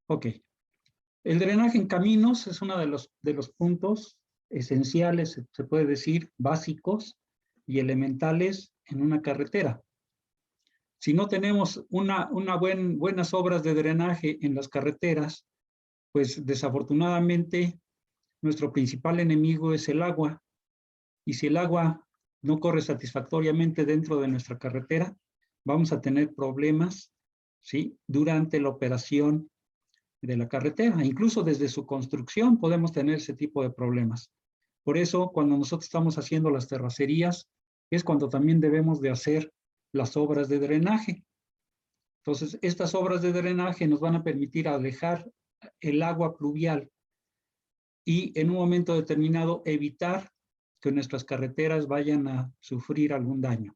Ok. El drenaje en caminos es uno de los puntos esenciales, se puede decir, básicos y elementales en una carretera. Si no tenemos buenas obras de drenaje en las carreteras, pues desafortunadamente nuestro principal enemigo es el agua. Y si el agua no corre satisfactoriamente dentro de nuestra carretera, vamos a tener problemas, ¿sí?, durante la operación de la carretera. Incluso desde su construcción podemos tener ese tipo de problemas. Por eso, cuando nosotros estamos haciendo las terracerías, es cuando también debemos de hacer las obras de drenaje. Entonces, estas obras de drenaje nos van a permitir alejar el agua pluvial y en un momento determinado evitar que nuestras carreteras vayan a sufrir algún daño.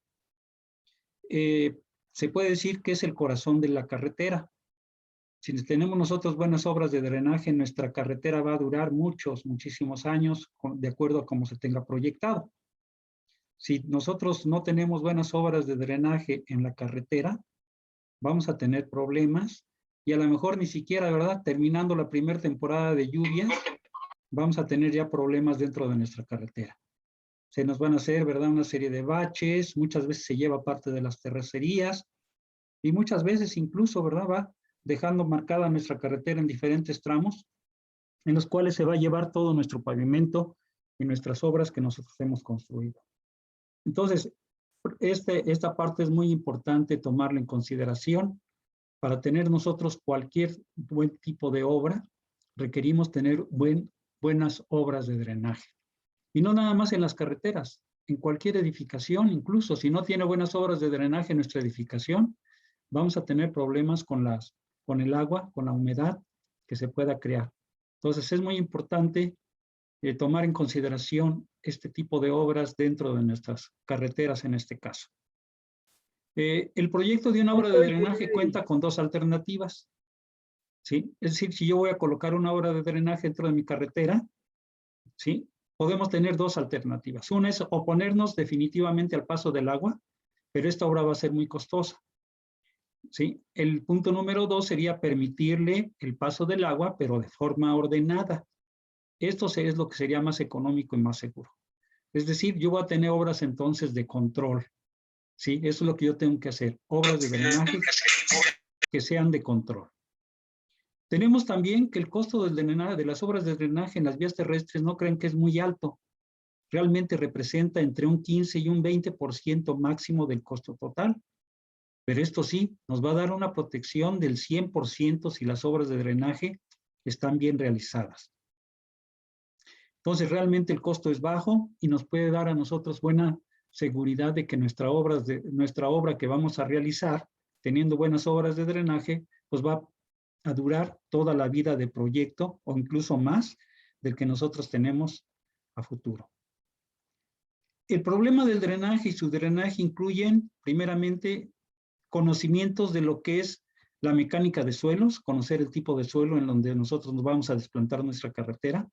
Se puede decir que es el corazón de la carretera. Si tenemos nosotros buenas obras de drenaje, nuestra carretera va a durar muchísimos años, de acuerdo a cómo se tenga proyectado. Si nosotros no tenemos buenas obras de drenaje en la carretera, vamos a tener problemas y a lo mejor ni siquiera, ¿verdad?, terminando la primera temporada de lluvias, vamos a tener ya problemas dentro de nuestra carretera. Se nos van a hacer, ¿verdad?, una serie de baches, muchas veces se lleva parte de las terracerías y muchas veces incluso, ¿verdad?, va dejando marcada nuestra carretera en diferentes tramos en los cuales se va a llevar todo nuestro pavimento y nuestras obras que nosotros hemos construido. Entonces, esta parte es muy importante tomarla en consideración. Para tener nosotros cualquier buen tipo de obra, requerimos tener buenas obras de drenaje. Y no nada más en las carreteras, en cualquier edificación, incluso si no tiene buenas obras de drenaje en nuestra edificación, vamos a tener problemas con el agua, con la humedad que se pueda crear. Entonces es muy importante tomar en consideración este tipo de obras dentro de nuestras carreteras en este caso. El proyecto de una obra de drenaje cuenta con dos alternativas, ¿sí? Es decir, si yo voy a colocar una obra de drenaje dentro de mi carretera, ¿sí?, podemos tener dos alternativas. Una es oponernos definitivamente al paso del agua, pero esta obra va a ser muy costosa, ¿sí? El punto número dos sería permitirle el paso del agua, pero de forma ordenada. Esto es lo que sería más económico y más seguro. Es decir, yo voy a tener obras entonces de control, ¿sí? Eso es lo que yo tengo que hacer, obras de drenaje que sean de control. Tenemos también que el costo del drenaje, de las obras de drenaje en las vías terrestres, no creen que es muy alto. Realmente representa entre un 15 y un 20% máximo del costo total. Pero esto sí, nos va a dar una protección del 100% si las obras de drenaje están bien realizadas. Entonces, realmente el costo es bajo y nos puede dar a nosotros buena seguridad de que nuestra obra que vamos a realizar, teniendo buenas obras de drenaje, pues va a durar toda la vida de proyecto o incluso más del que nosotros tenemos a futuro. El problema del drenaje y su drenaje incluyen, primeramente, conocimientos de lo que es la mecánica de suelos, conocer el tipo de suelo en donde nosotros nos vamos a desplantar nuestra carretera,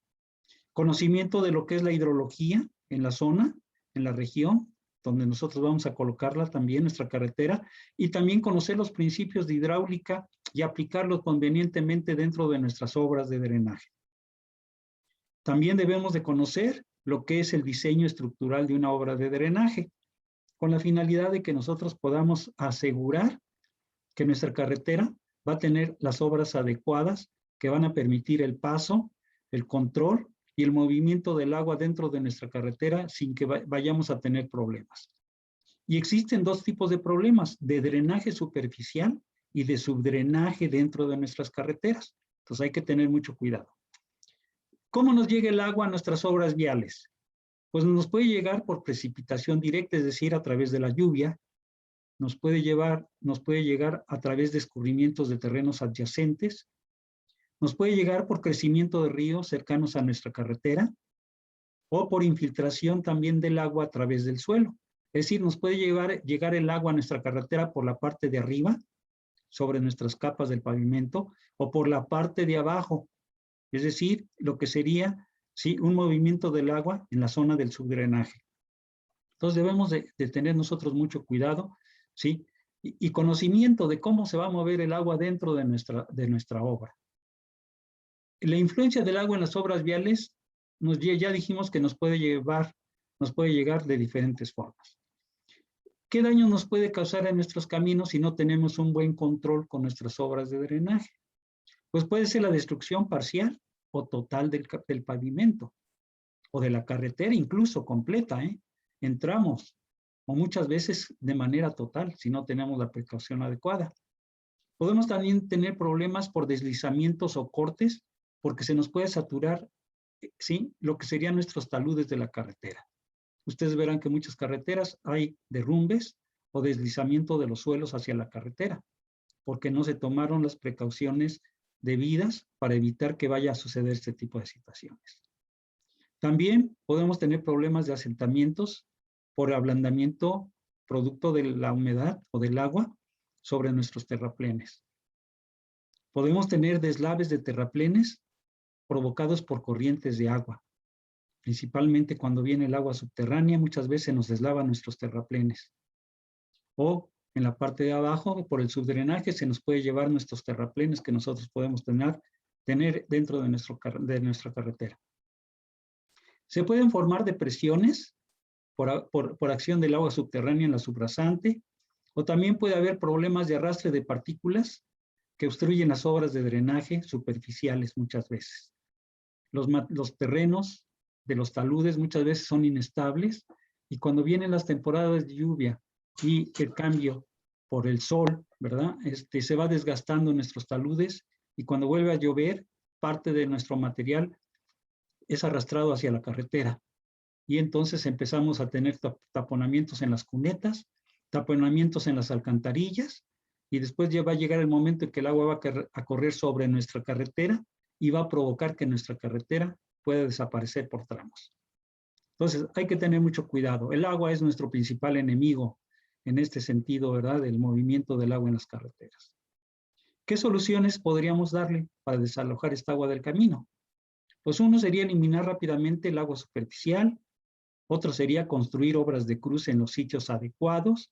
conocimiento de lo que es la hidrología en la zona, en la región, donde nosotros vamos a colocarla también, nuestra carretera, y también conocer los principios de hidráulica y aplicarlos convenientemente dentro de nuestras obras de drenaje. También debemos de conocer lo que es el diseño estructural de una obra de drenaje, con la finalidad de que nosotros podamos asegurar que nuestra carretera va a tener las obras adecuadas que van a permitir el paso, el control y el movimiento del agua dentro de nuestra carretera sin que vayamos a tener problemas. Y existen dos tipos de problemas, de drenaje superficial y de subdrenaje dentro de nuestras carreteras. Entonces hay que tener mucho cuidado. ¿Cómo nos llega el agua a nuestras obras viales? Pues nos puede llegar por precipitación directa, es decir, a través de la lluvia, nos puede llegar a través de escurrimientos de terrenos adyacentes, nos puede llegar por crecimiento de ríos cercanos a nuestra carretera o por infiltración también del agua a través del suelo. Es decir, nos puede llegar el agua a nuestra carretera por la parte de arriba, sobre nuestras capas del pavimento, o por la parte de abajo, es decir, lo que sería, sí, un movimiento del agua en la zona del subdrenaje. Entonces debemos de tener nosotros mucho cuidado, ¿sí? Y conocimiento de cómo se va a mover el agua dentro de nuestra obra. La influencia del agua en las obras viales, ya dijimos que nos puede llegar de diferentes formas. ¿Qué daño nos puede causar en nuestros caminos si no tenemos un buen control con nuestras obras de drenaje? Pues puede ser la destrucción parcial o total del pavimento o de la carretera, incluso completa, en tramos, o muchas veces de manera total, si no tenemos la precaución adecuada. Podemos también tener problemas por deslizamientos o cortes, porque se nos puede saturar, ¿sí?, lo que serían nuestros taludes de la carretera. Ustedes verán que en muchas carreteras hay derrumbes o deslizamiento de los suelos hacia la carretera, porque no se tomaron las precauciones debidas para evitar que vaya a suceder este tipo de situaciones. También podemos tener problemas de asentamientos por ablandamiento producto de la humedad o del agua sobre nuestros terraplenes. Podemos tener deslaves de terraplenes provocados por corrientes de agua. Principalmente cuando viene el agua subterránea, muchas veces nos deslavan nuestros terraplenes. O en la parte de abajo, por el subdrenaje, se nos puede llevar nuestros terraplenes que nosotros podemos tener dentro de nuestra carretera. Se pueden formar depresiones por acción del agua subterránea en la subrasante, o también puede haber problemas de arrastre de partículas que obstruyen las obras de drenaje superficiales muchas veces. Los terrenos de los taludes muchas veces son inestables, y cuando vienen las temporadas de lluvia y el cambio por el sol, ¿verdad? Se va desgastando nuestros taludes, y cuando vuelve a llover, parte de nuestro material es arrastrado hacia la carretera. Y entonces empezamos a tener taponamientos en las cunetas, taponamientos en las alcantarillas, y después ya va a llegar el momento en que el agua va a correr sobre nuestra carretera y va a provocar que nuestra carretera pueda desaparecer por tramos. Entonces hay que tener mucho cuidado. El agua es nuestro principal enemigo en este sentido, ¿verdad?, del movimiento del agua en las carreteras. ¿Qué soluciones podríamos darle para desalojar esta agua del camino? Pues uno sería eliminar rápidamente el agua superficial, otro sería construir obras de cruce en los sitios adecuados,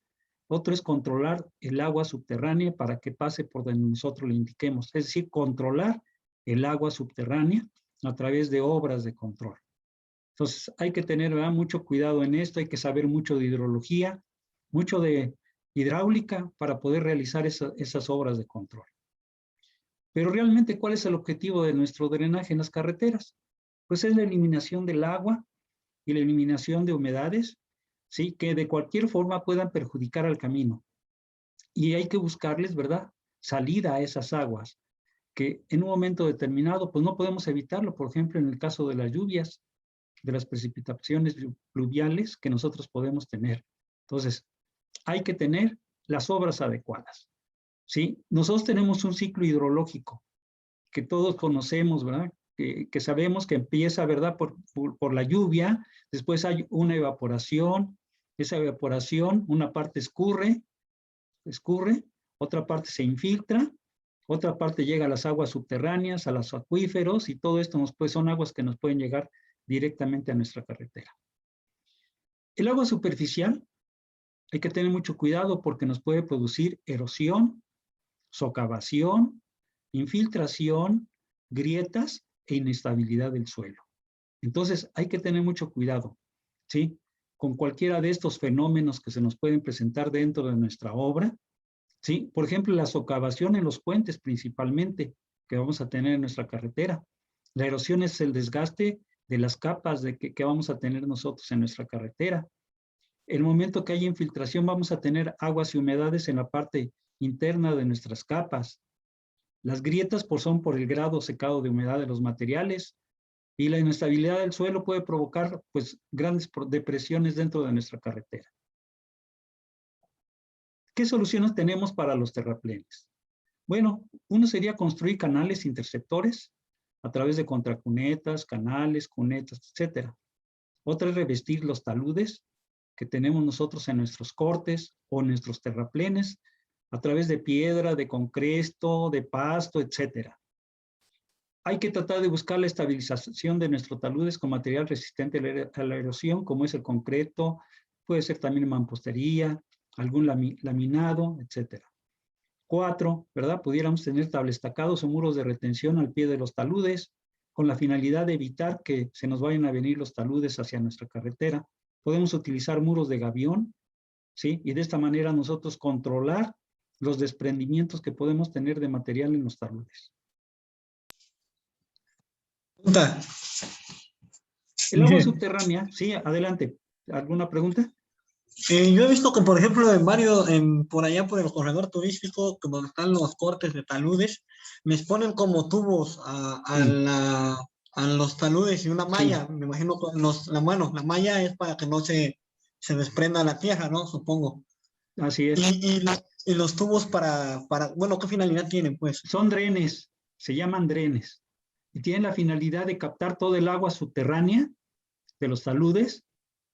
otro es controlar el agua subterránea para que pase por donde nosotros le indiquemos, es decir, controlar el agua subterránea a través de obras de control. Entonces hay que tener, ¿verdad?, mucho cuidado en esto, hay que saber mucho de hidrología, mucho de hidráulica para poder realizar esas obras de control. Pero realmente, ¿cuál es el objetivo de nuestro drenaje en las carreteras? Pues es la eliminación del agua y la eliminación de humedades, ¿sí?, que de cualquier forma puedan perjudicar al camino. Y hay que buscarles, ¿verdad?, salida a esas aguas, que en un momento determinado, pues no podemos evitarlo. Por ejemplo, en el caso de las lluvias, de las precipitaciones pluviales que nosotros podemos tener. Entonces, hay que tener las obras adecuadas, ¿sí? Nosotros tenemos un ciclo hidrológico que todos conocemos, ¿verdad?, que sabemos que empieza, ¿verdad?, por la lluvia, después hay una evaporación, esa evaporación, una parte escurre, otra parte se infiltra, otra parte llega a las aguas subterráneas, a los acuíferos, y todo esto son aguas que nos pueden llegar directamente a nuestra carretera. El agua superficial, hay que tener mucho cuidado porque nos puede producir erosión, socavación, infiltración, grietas e inestabilidad del suelo. Entonces hay que tener mucho cuidado, ¿sí?, con cualquiera de estos fenómenos que se nos pueden presentar dentro de nuestra obra, ¿sí? Por ejemplo, la socavación en los puentes principalmente que vamos a tener en nuestra carretera. La erosión es el desgaste de las capas que vamos a tener nosotros en nuestra carretera. El momento que hay infiltración, vamos a tener aguas y humedades en la parte interna de nuestras capas. Las grietas son por el grado secado de humedad de los materiales, y la inestabilidad del suelo puede provocar, pues, grandes depresiones dentro de nuestra carretera. ¿Qué soluciones tenemos para los terraplenes? Bueno, uno sería construir canales interceptores a través de contracunetas, canales, cunetas, etcétera. Otra es revestir los taludes que tenemos nosotros en nuestros cortes o en nuestros terraplenes a través de piedra, de concreto, de pasto, etcétera. Hay que tratar de buscar la estabilización de nuestros taludes con material resistente a la erosión, como es el concreto, puede ser también mampostería, algún laminado, etcétera. 4, ¿verdad? Pudiéramos tener tablestacados o muros de retención al pie de los taludes, con la finalidad de evitar que se nos vayan a venir los taludes hacia nuestra carretera. Podemos utilizar muros de gavión, ¿sí? Y de esta manera nosotros controlar los desprendimientos que podemos tener de material en los taludes. Pregunta. El agua subterránea, sí, adelante. ¿Alguna pregunta? Yo he visto que, por ejemplo, por allá por el corredor turístico, como donde están los cortes de taludes, les ponen como tubos Sí, a los taludes y una malla. sí, Me imagino que la malla es para que no se desprenda la tierra, ¿no? Supongo. así Y, es. y los tubos bueno, ¿qué finalidad tienen, pues? Son drenes, se llaman drenes, y tienen la finalidad de captar todo el agua subterránea de los taludes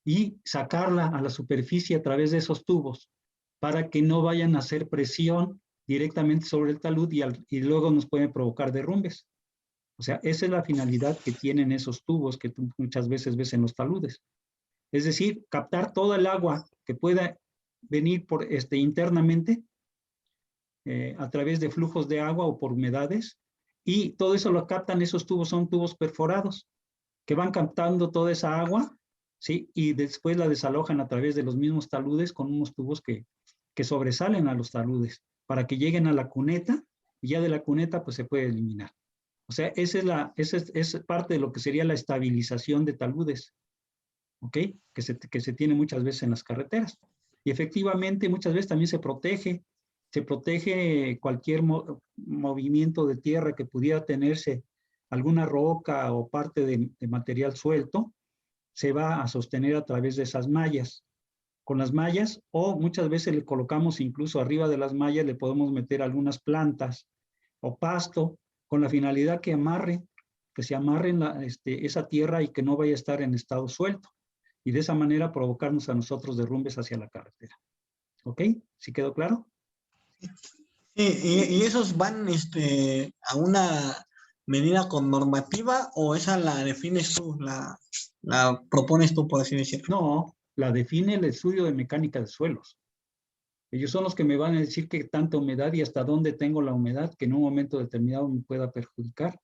y sacarla a la superficie a través de esos tubos para que no vayan a hacer presión directamente sobre el talud y luego nos pueden provocar derrumbes. O sea, esa es la finalidad que tienen esos tubos que tú muchas veces ves en los taludes. Es decir, captar toda el agua que pueda venir internamente a través de flujos de agua o por humedades, y todo eso lo captan, esos tubos son tubos perforados que van captando toda esa agua, ¿sí? Y después la desalojan a través de los mismos taludes con unos tubos que sobresalen a los taludes para que lleguen a la cuneta, y ya de la cuneta pues se puede eliminar. O sea, esa es parte de lo que sería la estabilización de taludes, ¿ok? Que se tiene muchas veces en las carreteras. Y efectivamente muchas veces también se protege cualquier movimiento de tierra que pudiera tenerse, alguna roca o parte de material suelto, se va a sostener a través de esas mallas. Con las mallas, o muchas veces le colocamos incluso arriba de las mallas, le podemos meter algunas plantas o pasto, con la finalidad que se amarre esa tierra y que no vaya a estar en estado suelto. Y de esa manera provocarnos a nosotros derrumbes hacia la carretera. ¿Ok? ¿Sí quedó claro? Sí, y esos van a una medida con normativa o esa la defines tú, la propones tú, por así decirlo. No, la define el estudio de mecánica de suelos. Ellos son los que me van a decir qué tanta humedad y hasta dónde tengo la humedad que en un momento determinado me pueda perjudicar,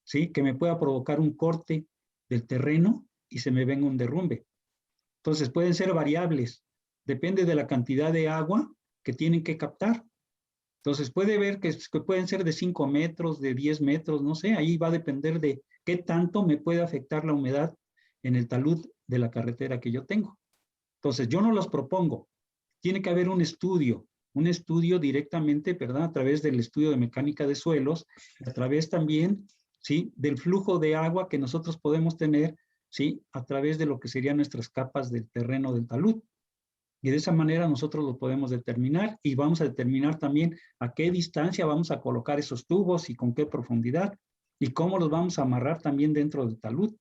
¿sí? Que me pueda provocar un corte del terreno y se me venga un derrumbe. Entonces pueden ser variables, depende de la cantidad de agua que tienen que captar. Entonces puede ver que pueden ser de 5 metros, de 10 metros, no sé, ahí va a depender de qué tanto me puede afectar la humedad en el talud de la carretera que yo tengo. Entonces yo no los propongo, tiene que haber un estudio directamente, ¿verdad? A través del estudio de mecánica de suelos, a través también, ¿sí? Del flujo de agua que nosotros podemos tener, ¿sí? A través de lo que serían nuestras capas del terreno del talud. Y de esa manera nosotros lo podemos determinar, y vamos a determinar también a qué distancia vamos a colocar esos tubos y con qué profundidad, y cómo los vamos a amarrar también dentro del talud,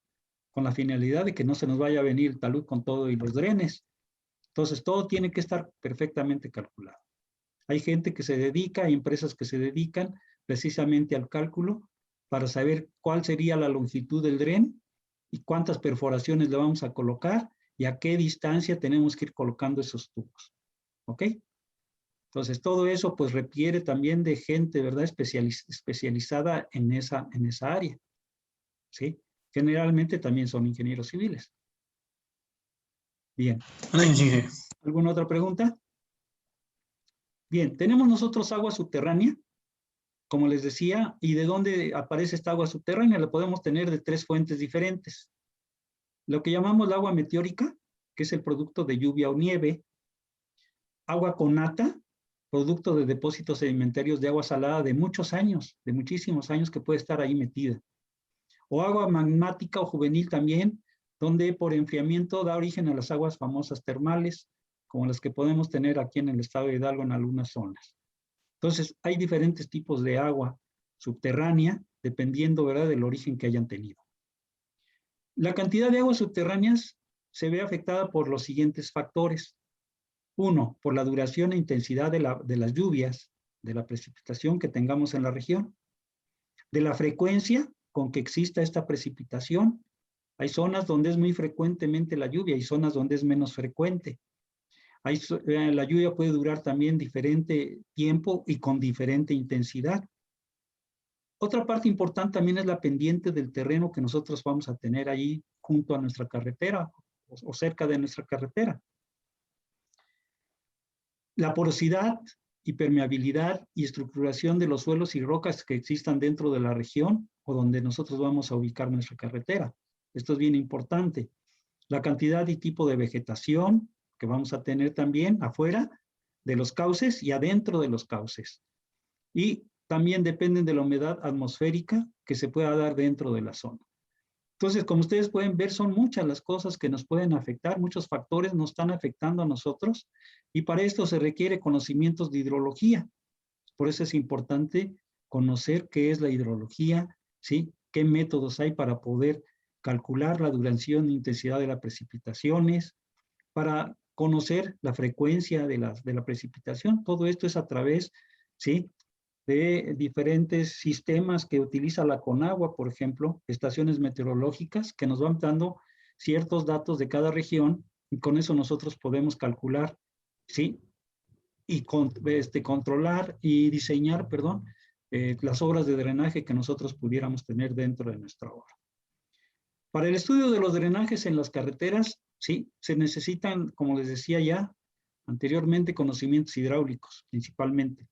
con la finalidad de que no se nos vaya a venir el talud con todo y los drenes. Entonces, todo tiene que estar perfectamente calculado. Hay gente que se dedica, hay empresas que se dedican precisamente al cálculo para saber cuál sería la longitud del dren y cuántas perforaciones le vamos a colocar y a qué distancia tenemos que ir colocando esos tubos. ¿Ok? Entonces, todo eso pues requiere también de gente, ¿verdad? Especializada en esa área. ¿Sí? Generalmente también son ingenieros civiles. Bien. ¿Alguna otra pregunta? Bien, tenemos nosotros agua subterránea, como les decía, y de dónde aparece esta agua subterránea, la podemos tener de 3 fuentes diferentes. Lo que llamamos el agua meteórica, que es el producto de lluvia o nieve; agua conata, producto de depósitos sedimentarios de agua salada de muchos años, de muchísimos años, que puede estar ahí metida; o agua magmática o juvenil también, donde por enfriamiento da origen a las aguas famosas termales, como las que podemos tener aquí en el estado de Hidalgo en algunas zonas. Entonces, hay diferentes tipos de agua subterránea, dependiendo, ¿verdad?, del origen que hayan tenido. La cantidad de aguas subterráneas se ve afectada por los siguientes factores. 1, por la duración e intensidad de las lluvias, de la precipitación que tengamos en la región; de la frecuencia con que exista esta precipitación. Hay zonas donde es muy frecuentemente la lluvia y zonas donde es menos frecuente. La lluvia puede durar también diferente tiempo y con diferente intensidad. Otra parte importante también es la pendiente del terreno que nosotros vamos a tener ahí junto a nuestra carretera o cerca de nuestra carretera. La porosidad y permeabilidad y estructuración de los suelos y rocas que existan dentro de la región o donde nosotros vamos a ubicar nuestra carretera. Esto es bien importante. La cantidad y tipo de vegetación que vamos a tener también afuera de los cauces y adentro de los cauces. Y también dependen de la humedad atmosférica que se pueda dar dentro de la zona. Entonces, como ustedes pueden ver, son muchas las cosas que nos pueden afectar, muchos factores nos están afectando a nosotros y para esto se requiere conocimientos de hidrología. Por eso es importante conocer qué es la hidrología, ¿sí? Qué métodos hay para poder calcular la duración e intensidad de las precipitaciones, para conocer la frecuencia de la precipitación. Todo esto es a través, ¿sí?, de diferentes sistemas que utiliza la Conagua, por ejemplo, estaciones meteorológicas que nos van dando ciertos datos de cada región y con eso nosotros podemos calcular, ¿sí?, y controlar y diseñar, perdón, las obras de drenaje que nosotros pudiéramos tener dentro de nuestra obra. Para el estudio de los drenajes en las carreteras, sí, se necesitan, como les decía ya anteriormente, conocimientos hidráulicos, principalmente,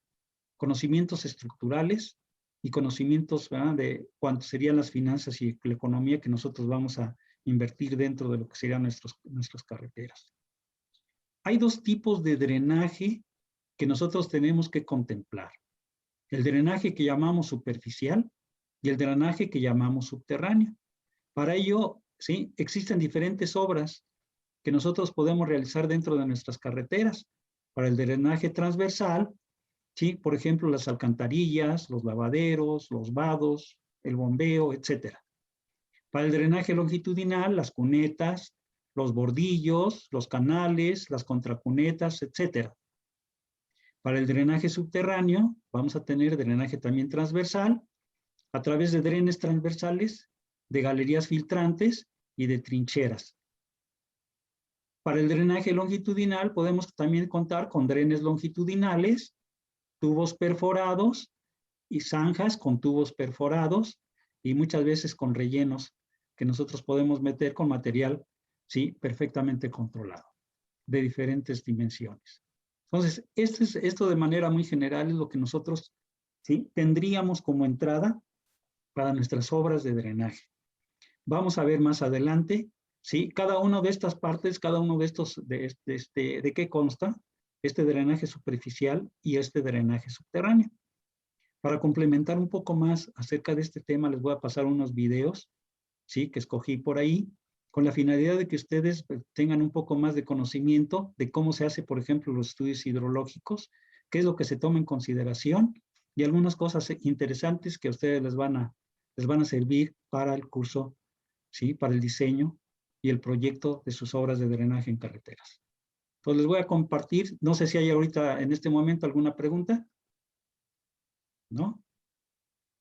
conocimientos estructurales y conocimientos, ¿verdad?, de cuánto serían las finanzas y la economía que nosotros vamos a invertir dentro de lo que serían nuestras carreteras. Hay dos tipos de drenaje que nosotros tenemos que contemplar. El drenaje que llamamos superficial y el drenaje que llamamos subterráneo. Para ello, ¿sí?, existen diferentes obras que nosotros podemos realizar dentro de nuestras carreteras. Para el drenaje transversal, ¿sí?, por ejemplo, las alcantarillas, los lavaderos, los vados, el bombeo, etc. Para el drenaje longitudinal, las cunetas, los bordillos, los canales, las contracunetas, etc. Para el drenaje subterráneo, vamos a tener drenaje también transversal, a través de drenes transversales, de galerías filtrantes y de trincheras. Para el drenaje longitudinal podemos también contar con drenes longitudinales, tubos perforados y zanjas con tubos perforados y muchas veces con rellenos que nosotros podemos meter con material, sí, perfectamente controlado, de diferentes dimensiones. Entonces, esto de manera muy general es lo que nosotros, sí, tendríamos como entrada para nuestras obras de drenaje. Vamos a ver más adelante, ¿sí?, cada una de estas partes, cada uno de estos, de qué consta este drenaje superficial y este drenaje subterráneo. Para complementar un poco más acerca de este tema, les voy a pasar unos videos, ¿sí?, que escogí por ahí, con la finalidad de que ustedes tengan un poco más de conocimiento de cómo se hace, por ejemplo, los estudios hidrológicos, qué es lo que se toma en consideración y algunas cosas interesantes que a ustedes les van a servir para el curso, ¿sí?, para el diseño y el proyecto de sus obras de drenaje en carreteras. Entonces les voy a compartir, no sé si hay ahorita en este momento alguna pregunta, ¿no?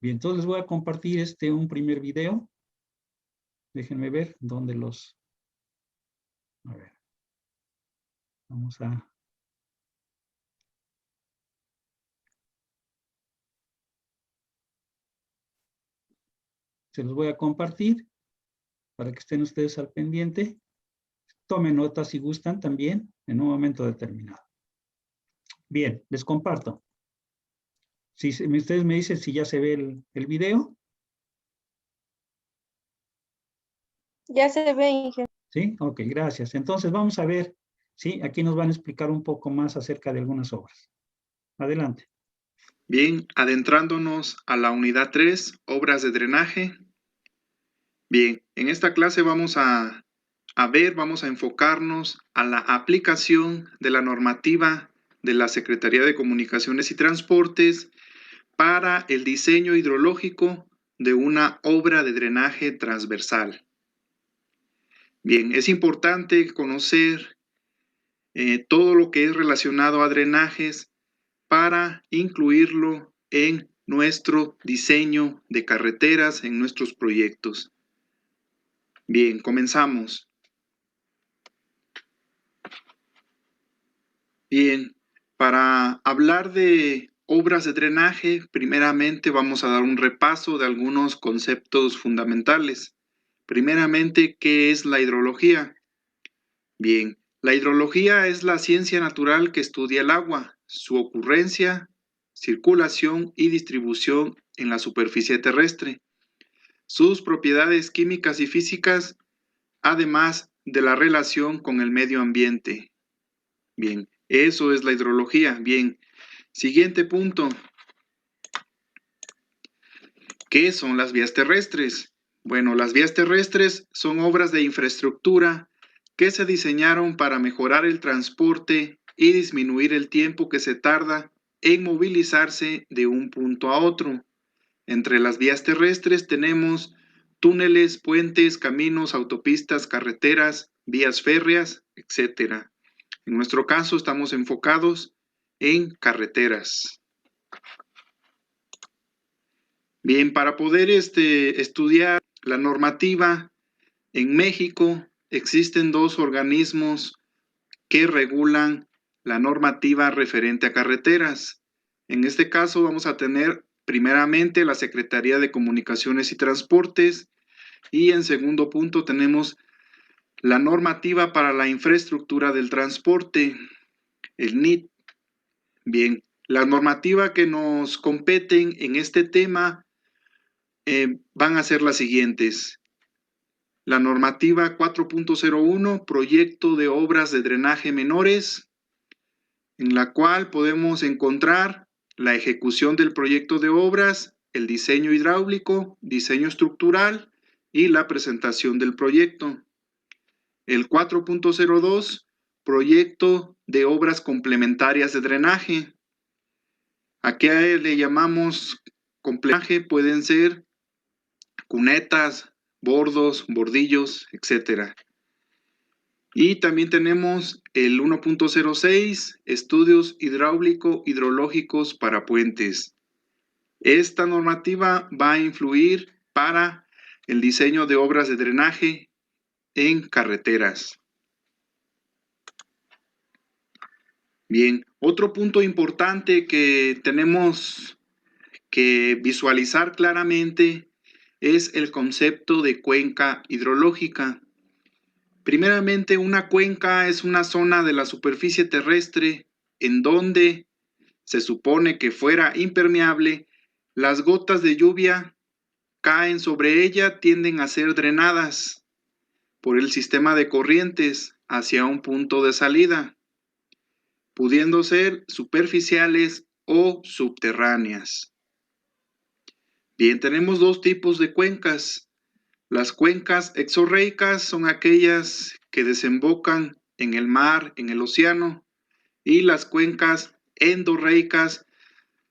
Bien, entonces les voy a compartir un primer video. Déjenme ver dónde los... A ver. Vamos a... Se los voy a compartir para que estén ustedes al pendiente. Tomen notas si gustan también en un momento determinado. Bien, les comparto. Si ustedes me dicen si ya se ve el video. Ya se ve, ingeniero. ¿Sí? Ok, gracias. Entonces vamos a ver, ¿sí? Aquí nos van a explicar un poco más acerca de algunas obras. Adelante. Bien, adentrándonos a la unidad 3, obras de drenaje. Bien, en esta clase vamos a enfocarnos a la aplicación de la normativa de la Secretaría de Comunicaciones y Transportes para el diseño hidrológico de una obra de drenaje transversal. Bien, es importante conocer todo lo que es relacionado a drenajes para incluirlo en nuestro diseño de carreteras, en nuestros proyectos. Bien, comenzamos. Bien, para hablar de obras de drenaje, primeramente vamos a dar un repaso de algunos conceptos fundamentales. Primeramente, ¿qué es la hidrología? Bien, la hidrología es la ciencia natural que estudia el agua, su ocurrencia, circulación y distribución en la superficie terrestre, sus propiedades químicas y físicas, además de la relación con el medio ambiente. Bien, eso es la hidrología. Bien, siguiente punto. ¿Qué son las vías terrestres? Bueno, las vías terrestres son obras de infraestructura que se diseñaron para mejorar el transporte y disminuir el tiempo que se tarda en movilizarse de un punto a otro. Entre las vías terrestres tenemos túneles, puentes, caminos, autopistas, carreteras, vías férreas, etc. En nuestro caso estamos enfocados en carreteras. Bien, para poder estudiar la normativa en México, existen dos organismos que regulan la normativa referente a carreteras. En este caso vamos a tener primeramente la Secretaría de Comunicaciones y Transportes y en segundo punto tenemos la normativa para la infraestructura del transporte, el NIT. Bien, la normativa que nos competen en este tema van a ser las siguientes. La normativa 4.01, proyecto de obras de drenaje menores, en la cual podemos encontrar la ejecución del proyecto de obras, el diseño hidráulico, diseño estructural y la presentación del proyecto. El 4.02, proyecto de obras complementarias de drenaje. Aquí le llamamos complementarias, pueden ser cunetas, bordos, bordillos, etc. Y también tenemos el 1.06, estudios hidrológicos para puentes. Esta normativa va a influir para el diseño de obras de drenaje en carreteras. Bien, otro punto importante que tenemos que visualizar claramente es el concepto de cuenca hidrológica. Primeramente, una cuenca es una zona de la superficie terrestre en donde se supone que fuera impermeable, las gotas de lluvia caen sobre ella, tienden a ser drenadas por el sistema de corrientes hacia un punto de salida, pudiendo ser superficiales o subterráneas. Bien, tenemos dos tipos de cuencas. Las cuencas exorreicas son aquellas que desembocan en el mar, en el océano, y las cuencas endorreicas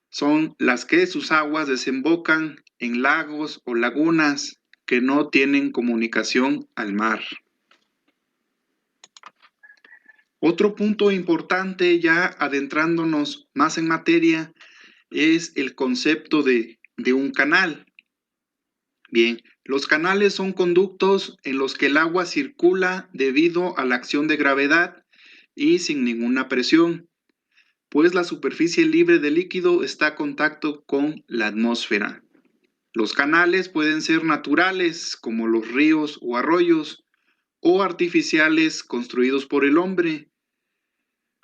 son las que sus aguas desembocan en lagos o lagunas que no tienen comunicación al mar. Otro punto importante, ya adentrándonos más en materia, es el concepto de un canal. Bien, los canales son conductos en los que el agua circula debido a la acción de gravedad y sin ninguna presión, pues la superficie libre de líquido está a contacto con la atmósfera. Los canales pueden ser naturales, como los ríos o arroyos, o artificiales construidos por el hombre.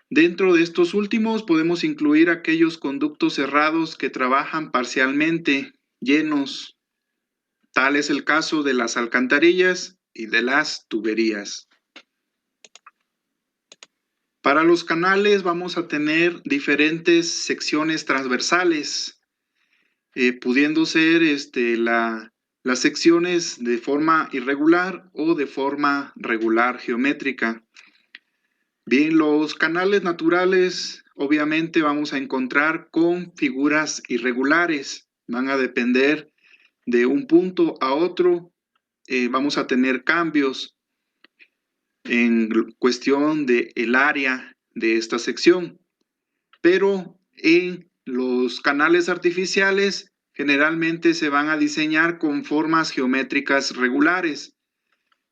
Dentro de estos últimos podemos incluir aquellos conductos cerrados que trabajan parcialmente, llenos. Tal es el caso de las alcantarillas y de las tuberías. Para los canales vamos a tener diferentes secciones transversales, pudiendo ser las secciones de forma irregular o de forma regular geométrica. Bien, los canales naturales obviamente vamos a encontrar con figuras irregulares, van a depender de un punto a otro, vamos a tener cambios en cuestión del área de esta sección, pero en los canales artificiales generalmente se van a diseñar con formas geométricas regulares,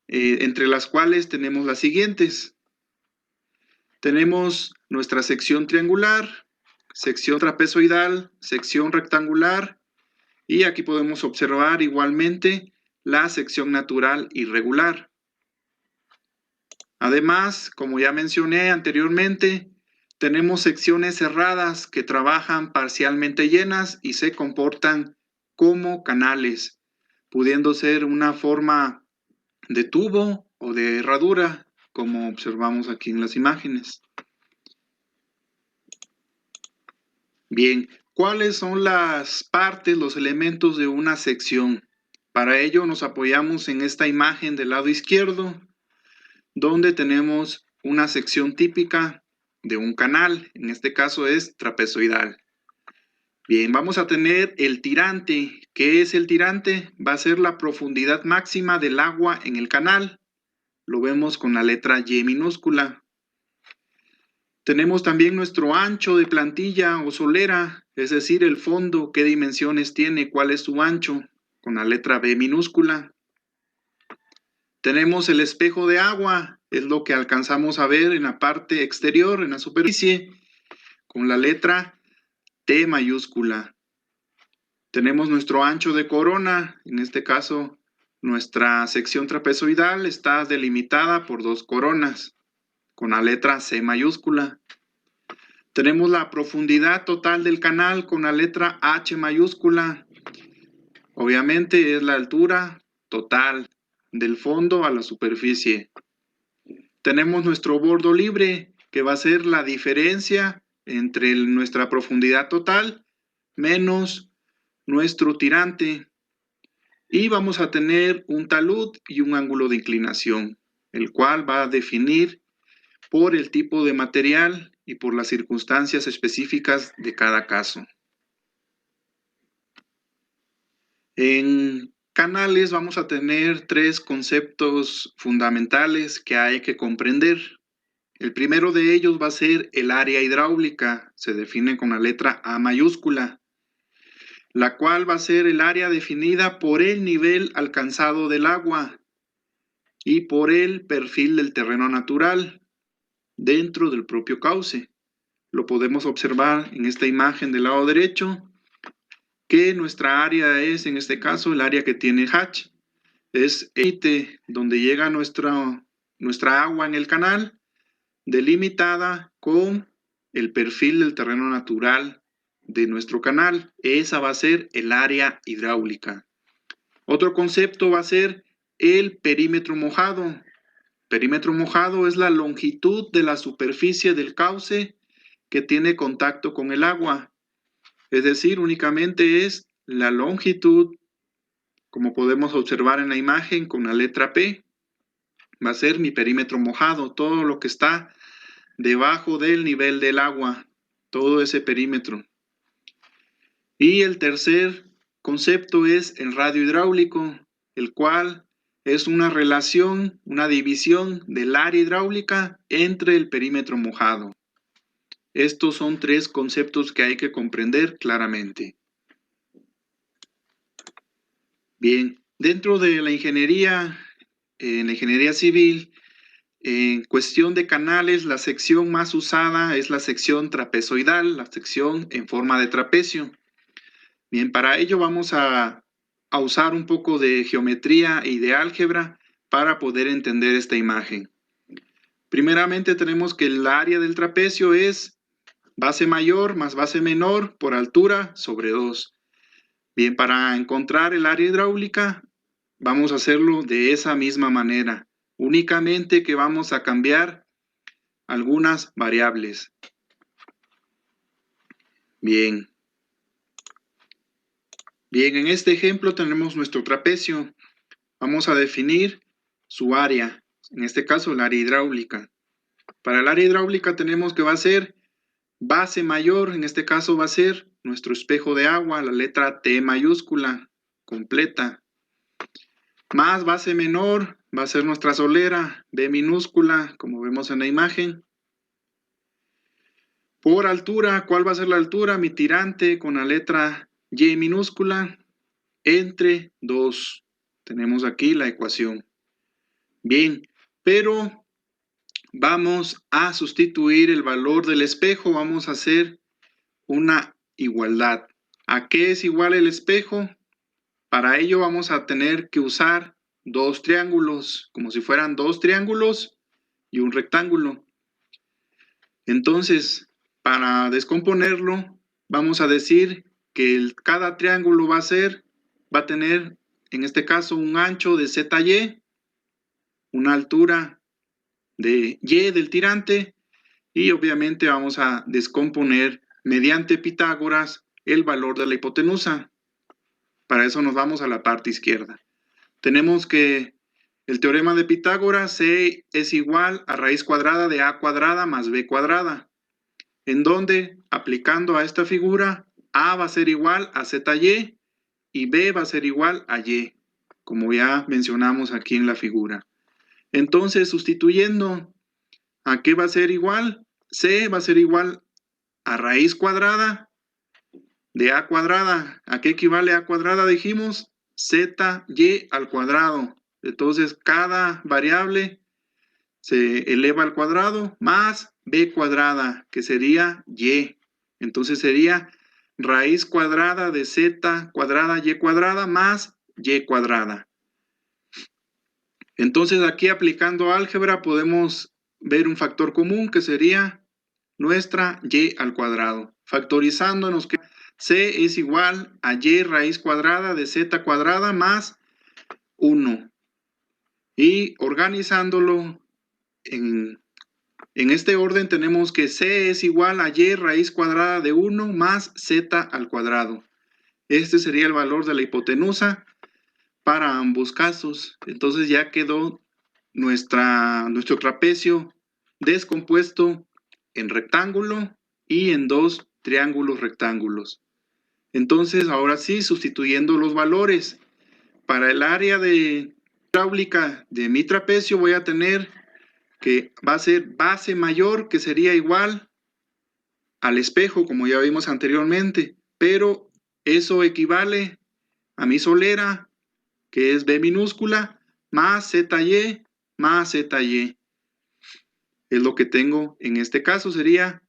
entre las cuales tenemos las siguientes. tenemos nuestra sección triangular, sección trapezoidal, sección rectangular, y aquí podemos observar igualmente la sección natural irregular. Además, como ya mencioné anteriormente, tenemos secciones cerradas que trabajan parcialmente llenas y se comportan como canales, pudiendo ser una forma de tubo o de herradura, como observamos aquí en las imágenes. Bien, ¿cuáles son las partes, los elementos de una sección? Para ello nos apoyamos en esta imagen del lado izquierdo, donde tenemos una sección típica de un canal, en este caso es trapezoidal. Bien, vamos a tener el tirante. ¿Qué es el tirante? Va a ser la profundidad máxima del agua en el canal. Lo vemos con la letra Y minúscula. Tenemos también nuestro ancho de plantilla o solera, es decir, el fondo, qué dimensiones tiene, cuál es su ancho, con la letra B minúscula. Tenemos el espejo de agua, es lo que alcanzamos a ver en la parte exterior, en la superficie, con la letra T mayúscula. Tenemos nuestro ancho de corona, en este caso nuestra sección trapezoidal está delimitada por 2 coronas, con la letra C mayúscula. Tenemos la profundidad total del canal con la letra H mayúscula. Obviamente es la altura total del fondo a la superficie. Tenemos nuestro bordo libre, que va a ser la diferencia entre nuestra profundidad total menos nuestro tirante. Y vamos a tener un talud y un ángulo de inclinación, el cual va a definir por el tipo de material y por las circunstancias específicas de cada caso. En canales vamos a tener 3 conceptos fundamentales que hay que comprender. El primero de ellos va a ser el área hidráulica, se define con la letra A mayúscula, la cual va a ser el área definida por el nivel alcanzado del agua y por el perfil del terreno natural dentro del propio cauce. Lo podemos observar en esta imagen del lado derecho, que nuestra área es, en este caso, el área que tiene hatch. Es el límite donde llega nuestra agua en el canal, delimitada con el perfil del terreno natural de nuestro canal. Esa va a ser el área hidráulica. Otro concepto va a ser el perímetro mojado. Perímetro mojado es la longitud de la superficie del cauce que tiene contacto con el agua. Es decir, únicamente es la longitud, como podemos observar en la imagen con la letra P. Va a ser mi perímetro mojado, todo lo que está debajo del nivel del agua, todo ese perímetro. Y el tercer concepto es el radio hidráulico, el cual es una relación, una división del área hidráulica entre el perímetro mojado. Estos son 3 conceptos que hay que comprender claramente. Bien, dentro de la ingeniería, en la ingeniería civil, en cuestión de canales, la sección más usada es la sección trapezoidal, la sección en forma de trapecio. Bien, para ello vamos a usar un poco de geometría y de álgebra para poder entender esta imagen. Primeramente tenemos que el área del trapecio es base mayor más base menor por altura sobre 2. Bien, para encontrar el área hidráulica vamos a hacerlo de esa misma manera, únicamente que vamos a cambiar algunas variables. Bien. Bien, en este ejemplo tenemos nuestro trapecio. Vamos a definir su área, en este caso el área hidráulica. Para el área hidráulica tenemos que va a ser base mayor, en este caso va a ser nuestro espejo de agua, la letra T mayúscula, completa. Más base menor va a ser nuestra solera, B minúscula, como vemos en la imagen. Por altura, ¿cuál va a ser la altura? Mi tirante con la letra Y minúscula, entre 2. Tenemos aquí la ecuación. Bien, pero vamos a sustituir el valor del espejo, vamos a hacer una igualdad. ¿A qué es igual el espejo? Para ello vamos a tener que usar dos triángulos, como si fueran dos triángulos y un rectángulo. Entonces, para descomponerlo, vamos a decir que cada triángulo va a tener, en este caso, un ancho de ZY, una altura de Y del tirante, y obviamente vamos a descomponer mediante Pitágoras el valor de la hipotenusa. Para eso nos vamos a la parte izquierda. Tenemos que el teorema de Pitágoras, C es igual a raíz cuadrada de A cuadrada más B cuadrada, en donde, aplicando a esta figura, A va a ser igual a ZY y B va a ser igual a Y, como ya mencionamos aquí en la figura. Entonces, sustituyendo, ¿a qué va a ser igual? C va a ser igual a raíz cuadrada de A cuadrada. ¿A qué equivale A cuadrada? Dijimos ZY al cuadrado. Entonces, cada variable se eleva al cuadrado más B cuadrada, que sería Y. Entonces, sería raíz cuadrada de Z cuadrada Y cuadrada más Y cuadrada. Entonces, aquí aplicando álgebra podemos ver un factor común que sería nuestra Y al cuadrado. Factorizando nos queda C es igual a Y raíz cuadrada de Z cuadrada más 1. Y organizándolo en este orden tenemos que C es igual a Y raíz cuadrada de 1 más Z al cuadrado. Este sería el valor de la hipotenusa para ambos casos. Entonces ya quedó nuestro trapecio descompuesto en rectángulo y en dos triángulos rectángulos. Entonces, ahora sí, sustituyendo los valores, para el área de hidráulica de mi trapecio voy a tener que va a ser base mayor, que sería igual al espejo, como ya vimos anteriormente, pero eso equivale a mi solera, que es B minúscula, más ZY, más ZY. Es lo que tengo en este caso, sería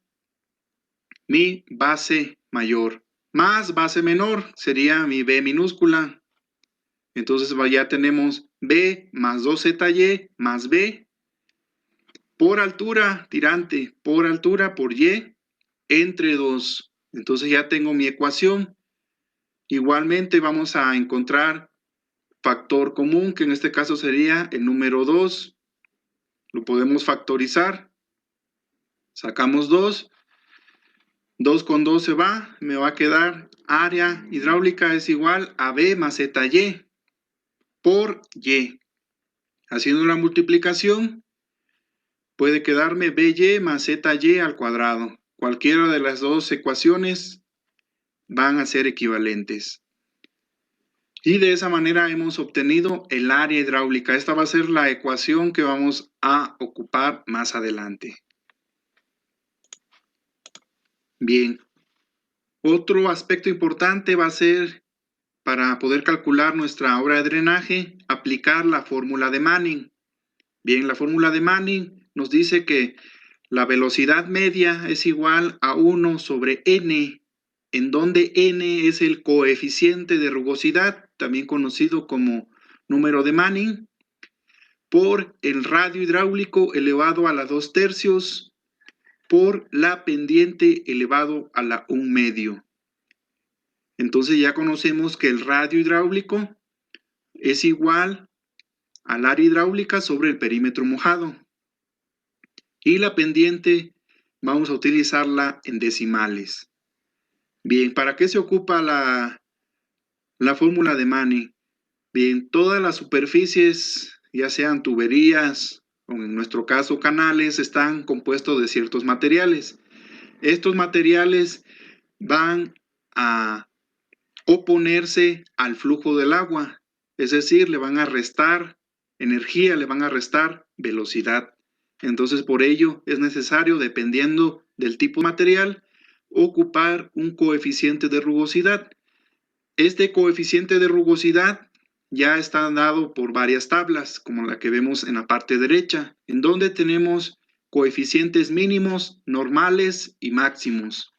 mi base mayor. Más base menor sería mi B minúscula. Entonces ya tenemos B más 2ZY más B por altura, tirante por altura por Y entre 2. Entonces ya tengo mi ecuación. Igualmente vamos a encontrar factor común, que en este caso sería el número 2. Lo podemos factorizar. Sacamos 2. 2 con 2 se va. Me va a quedar área hidráulica es igual a B más ZY por Y. Haciendo la multiplicación, puede quedarme BY más ZY al cuadrado. Cualquiera de las dos ecuaciones van a ser equivalentes. Y de esa manera hemos obtenido el área hidráulica. Esta va a ser la ecuación que vamos a ocupar más adelante. Bien. Otro aspecto importante va a ser, para poder calcular nuestra obra de drenaje, aplicar la fórmula de Manning. Bien, la fórmula de Manning nos dice que la velocidad media es igual a 1 sobre n, en donde n es el coeficiente de rugosidad, también conocido como número de Manning, por el radio hidráulico elevado a la 2/3 por la pendiente elevado a la 1/2. Entonces ya conocemos que el radio hidráulico es igual al área hidráulica sobre el perímetro mojado. Y la pendiente vamos a utilizarla en decimales. Bien, ¿para qué se ocupa la fórmula de Manning? Bien, todas las superficies, ya sean tuberías o en nuestro caso canales, están compuestos de ciertos materiales. Estos materiales van a oponerse al flujo del agua, es decir, le van a restar energía, le van a restar velocidad. Entonces, por ello es necesario, dependiendo del tipo de material, ocupar un coeficiente de rugosidad. Este coeficiente de rugosidad ya está dado por varias tablas, como la que vemos en la parte derecha, en donde tenemos coeficientes mínimos, normales y máximos.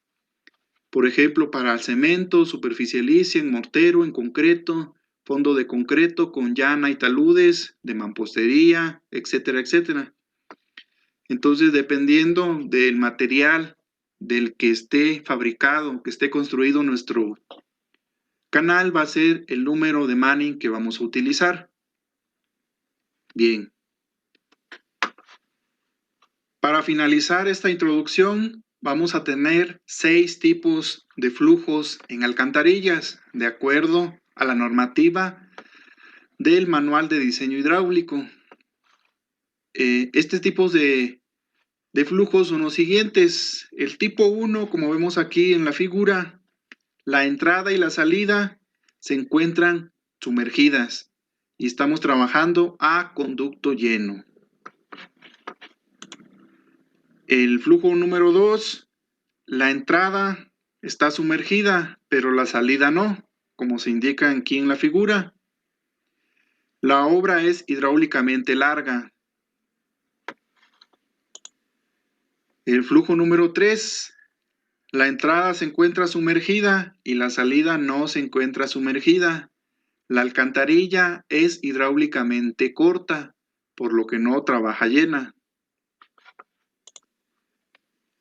Por ejemplo, para el cemento, superficie lisa, en mortero, en concreto, fondo de concreto con llana y taludes, de mampostería, etcétera, etcétera. Entonces, dependiendo del material del que esté fabricado, que esté construido nuestro canal, va a ser el número de manning que vamos a utilizar. Bien. Para finalizar esta introducción, vamos a tener 6 tipos de flujos en alcantarillas, de acuerdo a la normativa del Manual de Diseño Hidráulico. Estos tipos de flujos son los siguientes. El tipo 1, como vemos aquí en la figura, la entrada y la salida se encuentran sumergidas y estamos trabajando a conducto lleno. El flujo número 2, la entrada está sumergida, pero la salida no, como se indica aquí en la figura. La obra es hidráulicamente larga. El flujo número 3, la entrada se encuentra sumergida y la salida no se encuentra sumergida. La alcantarilla es hidráulicamente corta, por lo que no trabaja llena.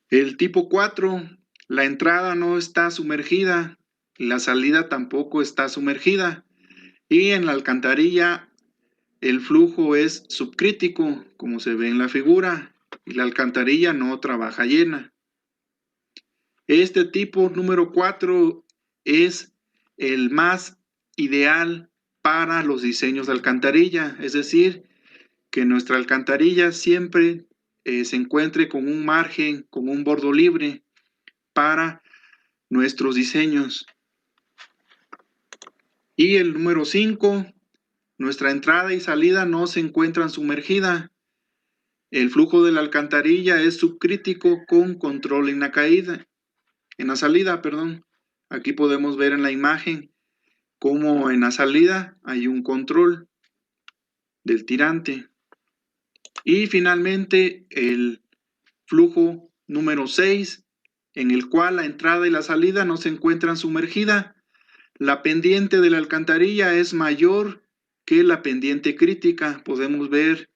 El tipo 4, la entrada no está sumergida y la salida tampoco está sumergida. Y en la alcantarilla el flujo es subcrítico, como se ve en la figura, y la alcantarilla no trabaja llena. Este tipo número 4 es el más ideal para los diseños de alcantarilla, es decir, que nuestra alcantarilla siempre se encuentre con un margen, con un bordo libre para nuestros diseños. Y el número 5, nuestra entrada y salida no se encuentran sumergidas. El flujo de la alcantarilla es subcrítico con control en la caída, en la salida, perdón. Aquí podemos ver en la imagen cómo en la salida hay un control del tirante. Y finalmente el flujo número 6, en el cual la entrada y la salida no se encuentran sumergidas. La pendiente de la alcantarilla es mayor que la pendiente crítica. Podemos ver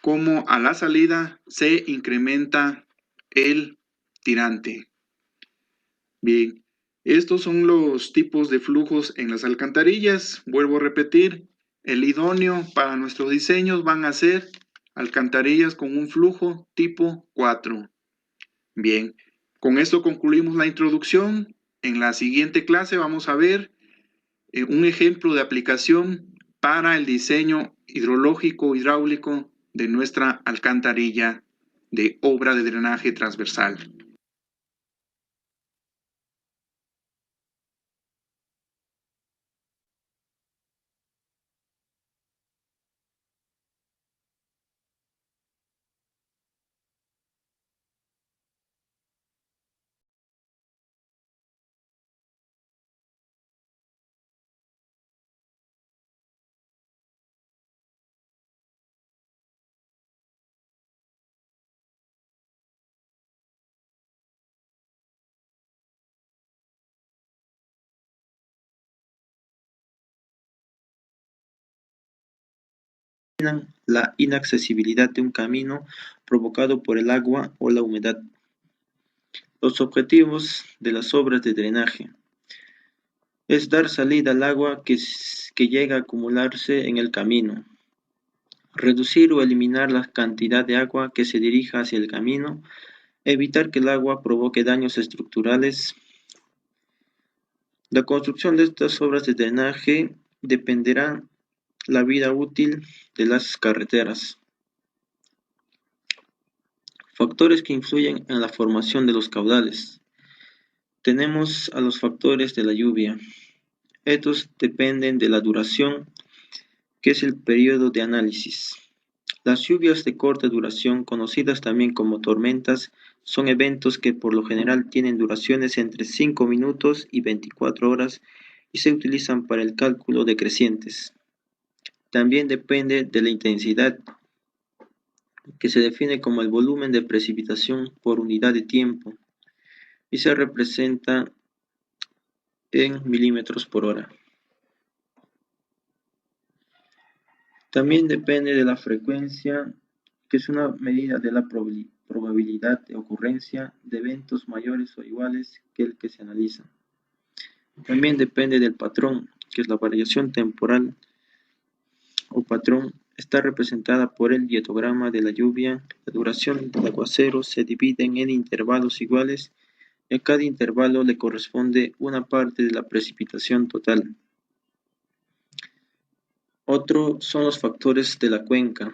cómo a la salida se incrementa el tirante. Bien, estos son los tipos de flujos en las alcantarillas. Vuelvo a repetir, el idóneo para nuestros diseños van a ser alcantarillas con un flujo tipo 4. Bien, con esto concluimos la introducción. En la siguiente clase vamos a ver un ejemplo de aplicación para el diseño hidrológico hidráulico de nuestra alcantarilla de obra de drenaje transversal. La inaccesibilidad de un camino provocado por el agua o la humedad. Los objetivos de las obras de drenaje es dar salida al agua que llega a acumularse en el camino, reducir o eliminar la cantidad de agua que se dirija hacia el camino, evitar que el agua provoque daños estructurales. La construcción de estas obras de drenaje dependerá la vida útil de las carreteras. Factores que influyen en la formación de los caudales. Tenemos a los factores de la lluvia. Estos dependen de la duración, que es el periodo de análisis. Las lluvias de corta duración, conocidas también como tormentas, son eventos que por lo general tienen duraciones entre 5 minutos y 24 horas y se utilizan para el cálculo de crecientes. También depende de la intensidad que se define como el volumen de precipitación por unidad de tiempo y se representa en milímetros por hora. También depende de la frecuencia, que es una medida de la probabilidad de ocurrencia de eventos mayores o iguales que el que se analiza. También depende del patrón, que es la variación temporal o patrón, está representada por el diatograma de la lluvia. La duración del aguacero se divide en intervalos iguales y a cada intervalo le corresponde una parte de la precipitación total. Otro son los factores de la cuenca.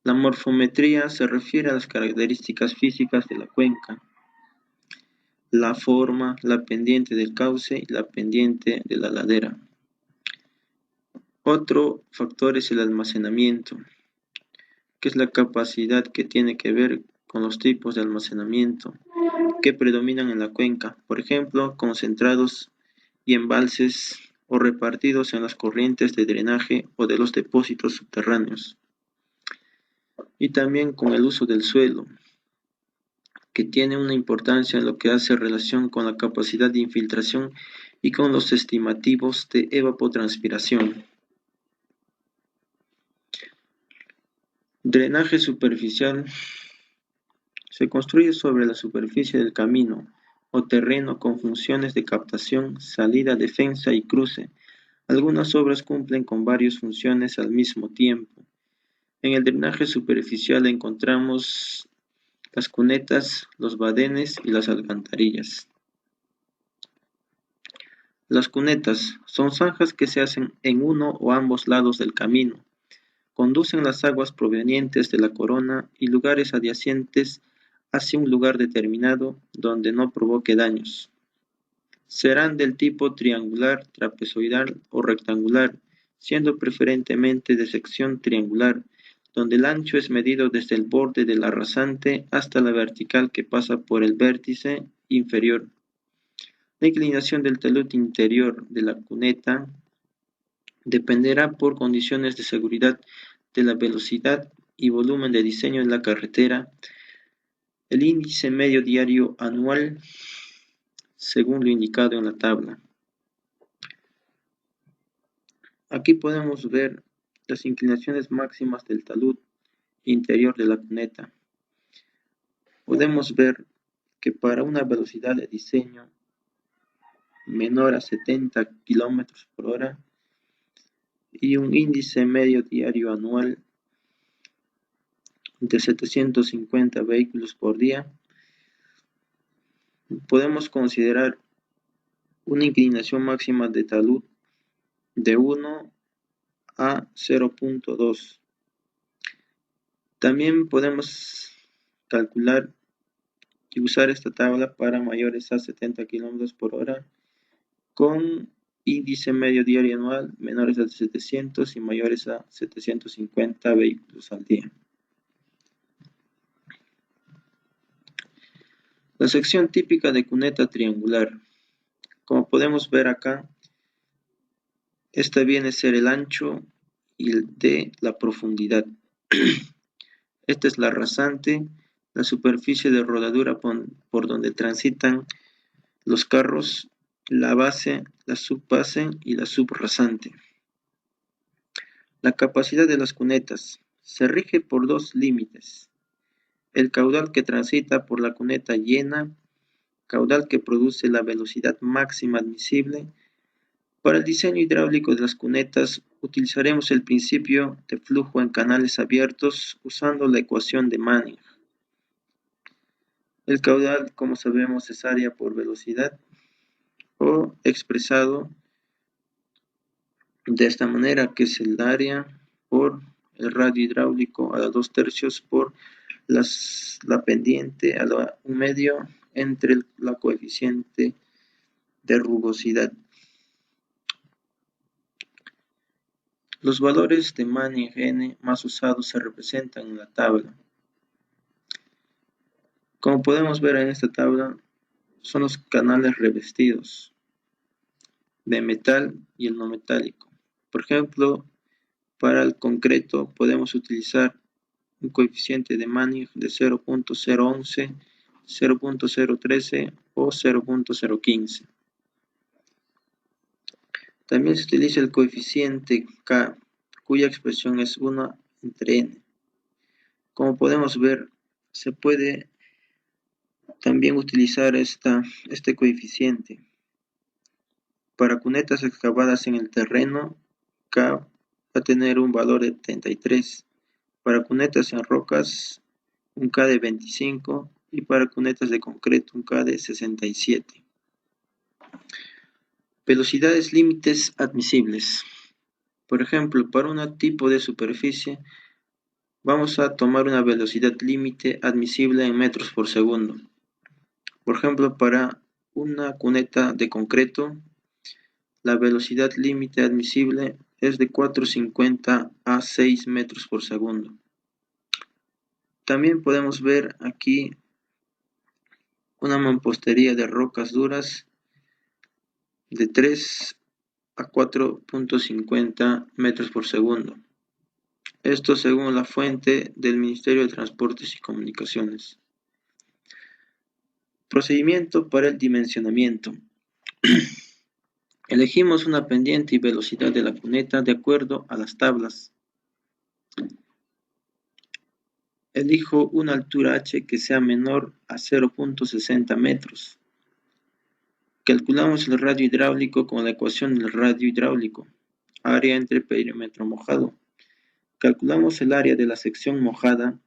La morfometría se refiere a las características físicas de la cuenca, la forma, la pendiente del cauce y la pendiente de la ladera. Otro factor es el almacenamiento, que es la capacidad que tiene que ver con los tipos de almacenamiento que predominan en la cuenca, por ejemplo, concentrados y embalses o repartidos en las corrientes de drenaje o de los depósitos subterráneos. Y también con el uso del suelo, que tiene una importancia en lo que hace relación con la capacidad de infiltración y con los estimativos de evapotranspiración. Drenaje superficial se construye sobre la superficie del camino o terreno con funciones de captación, salida, defensa y cruce. Algunas obras cumplen con varias funciones al mismo tiempo. En el drenaje superficial encontramos las cunetas, los badenes y las alcantarillas. Las cunetas son zanjas que se hacen en uno o ambos lados del camino. Conducen las aguas provenientes de la corona y lugares adyacentes hacia un lugar determinado donde no provoque daños. Serán del tipo triangular, trapezoidal o rectangular, siendo preferentemente de sección triangular, donde el ancho es medido desde el borde de la rasante hasta la vertical que pasa por el vértice inferior. La inclinación del talud interior de la cuneta dependerá por condiciones de seguridad de la velocidad y volumen de diseño en la carretera, el índice medio diario anual, según lo indicado en la tabla. Aquí podemos ver las inclinaciones máximas del talud interior de la cuneta. Podemos ver que para una velocidad de diseño menor a 70 km por hora y un índice medio diario anual de 750 vehículos por día, podemos considerar una inclinación máxima de talud de 1 a 0.2. También podemos calcular y usar esta tabla para mayores a 70 km por hora con índice medio diario anual menores a 700 y mayores a 750 vehículos al día. La sección típica de cuneta triangular. Como podemos ver acá, esta viene a ser el ancho y el de la profundidad. Esta es la rasante, la superficie de rodadura por donde transitan los carros, la base, la subbase y la subrasante. La capacidad de las cunetas se rige por dos límites: el caudal que transita por la cuneta llena, caudal que produce la velocidad máxima admisible. Para el diseño hidráulico de las cunetas utilizaremos el principio de flujo en canales abiertos usando la ecuación de Manning. El caudal, como sabemos, es área por velocidad, o expresado de esta manera, que es el área por el radio hidráulico a la 2/3 por la pendiente a la 1/2 entre la coeficiente de rugosidad. Los valores de Manning N más usados se representan en la tabla. Como podemos ver en esta tabla, son los canales revestidos de metal y el no metálico. Por ejemplo, para el concreto podemos utilizar un coeficiente de Manning de 0.011, 0.013 o 0.015. También se utiliza el coeficiente K, cuya expresión es 1 entre n. Como podemos ver, se puede también utilizar este coeficiente. Para cunetas excavadas en el terreno, K va a tener un valor de 33. Para cunetas en rocas, un K de 25. Y para cunetas de concreto, un K de 67. Velocidades límites admisibles. Por ejemplo, para un tipo de superficie, vamos a tomar una velocidad límite admisible en metros por segundo. Por ejemplo, para una cuneta de concreto, la velocidad límite admisible es de 4,50 a 6 metros por segundo. También podemos ver aquí una mampostería de rocas duras de 3 a 4,50 metros por segundo. Esto según la fuente del Ministerio de Transportes y Comunicaciones. Procedimiento para el dimensionamiento. Elegimos una pendiente y velocidad de la cuneta de acuerdo a las tablas. Elijo una altura h que sea menor a 0.60 metros. Calculamos el radio hidráulico con la ecuación del radio hidráulico. Área entre perímetro mojado. Calculamos el área de la sección mojada.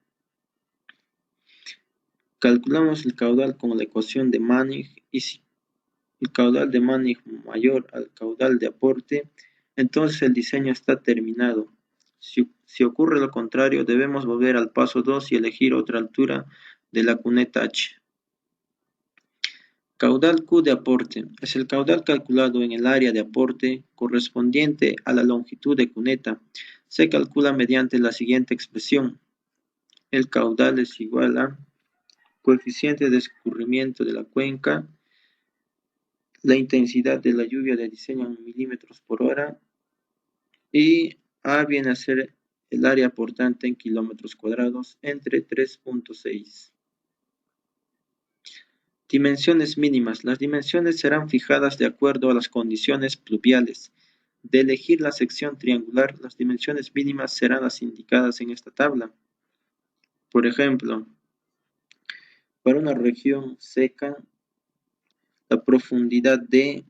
Calculamos el caudal con la ecuación de Manning y si el caudal de Manning mayor al caudal de aporte, entonces el diseño está terminado. Si ocurre lo contrario, debemos volver al paso 2 y elegir otra altura de la cuneta H. Caudal Q de aporte. Es el caudal calculado en el área de aporte correspondiente a la longitud de cuneta. Se calcula mediante la siguiente expresión. El caudal es igual a coeficiente de escurrimiento de la cuenca, la intensidad de la lluvia de diseño en milímetros por hora y A viene a ser el área aportante en kilómetros cuadrados entre 3.6. Dimensiones mínimas. Las dimensiones serán fijadas de acuerdo a las condiciones pluviales. De elegir la sección triangular, las dimensiones mínimas serán las indicadas en esta tabla. Por ejemplo, para una región seca, la profundidad D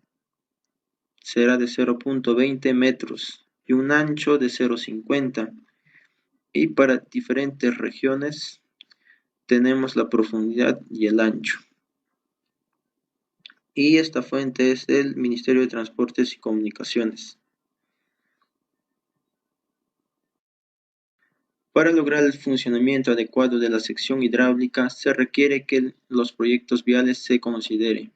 será de 0.20 metros y un ancho de 0.50. Y para diferentes regiones tenemos la profundidad y el ancho. Y esta fuente es del Ministerio de Transportes y Comunicaciones. Para lograr el funcionamiento adecuado de la sección hidráulica, se requiere que los proyectos viales se consideren.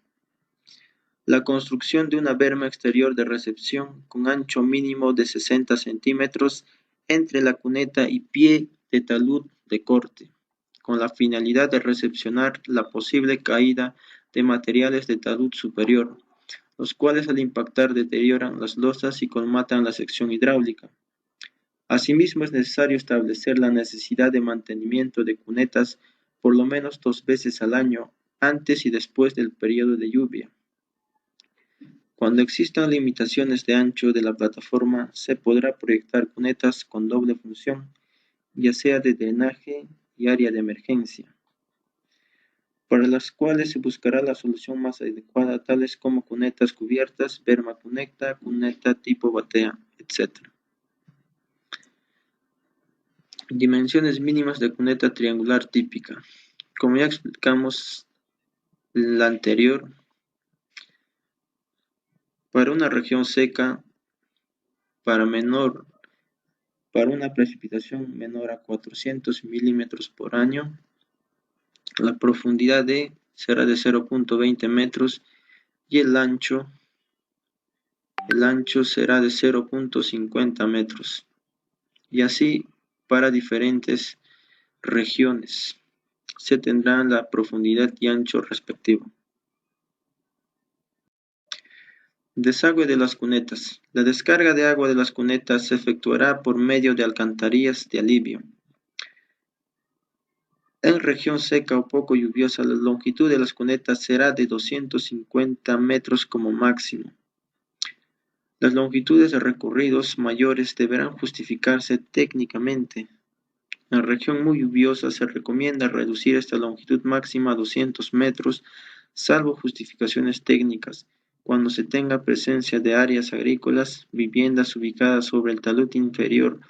La construcción de una berma exterior de recepción con ancho mínimo de 60 centímetros entre la cuneta y pie de talud de corte, con la finalidad de recepcionar la posible caída de materiales de talud superior, los cuales al impactar deterioran las losas y colmatan la sección hidráulica. Asimismo, es necesario establecer la necesidad de mantenimiento de cunetas por lo menos 2 veces al año, antes y después del periodo de lluvia. Cuando existan limitaciones de ancho de la plataforma, se podrá proyectar cunetas con doble función, ya sea de drenaje y área de emergencia, para las cuales se buscará la solución más adecuada, tales como cunetas cubiertas, berma cuneta tipo batea, etc. Dimensiones mínimas de cuneta triangular típica. Como ya explicamos la anterior, para una región seca, para una precipitación menor a 400 milímetros por año, la profundidad D será de 0.20 metros y el ancho será de 0.50 metros. Y así para diferentes regiones se tendrán la profundidad y ancho respectivo. Desagüe de las cunetas. La descarga de agua de las cunetas se efectuará por medio de alcantarillas de alivio. En región seca o poco lluviosa, la longitud de las cunetas será de 250 metros como máximo. Las longitudes de recorridos mayores deberán justificarse técnicamente. En región muy lluviosa se recomienda reducir esta longitud máxima a 200 metros, salvo justificaciones técnicas, cuando se tenga presencia de áreas agrícolas, viviendas ubicadas sobre el talud inferior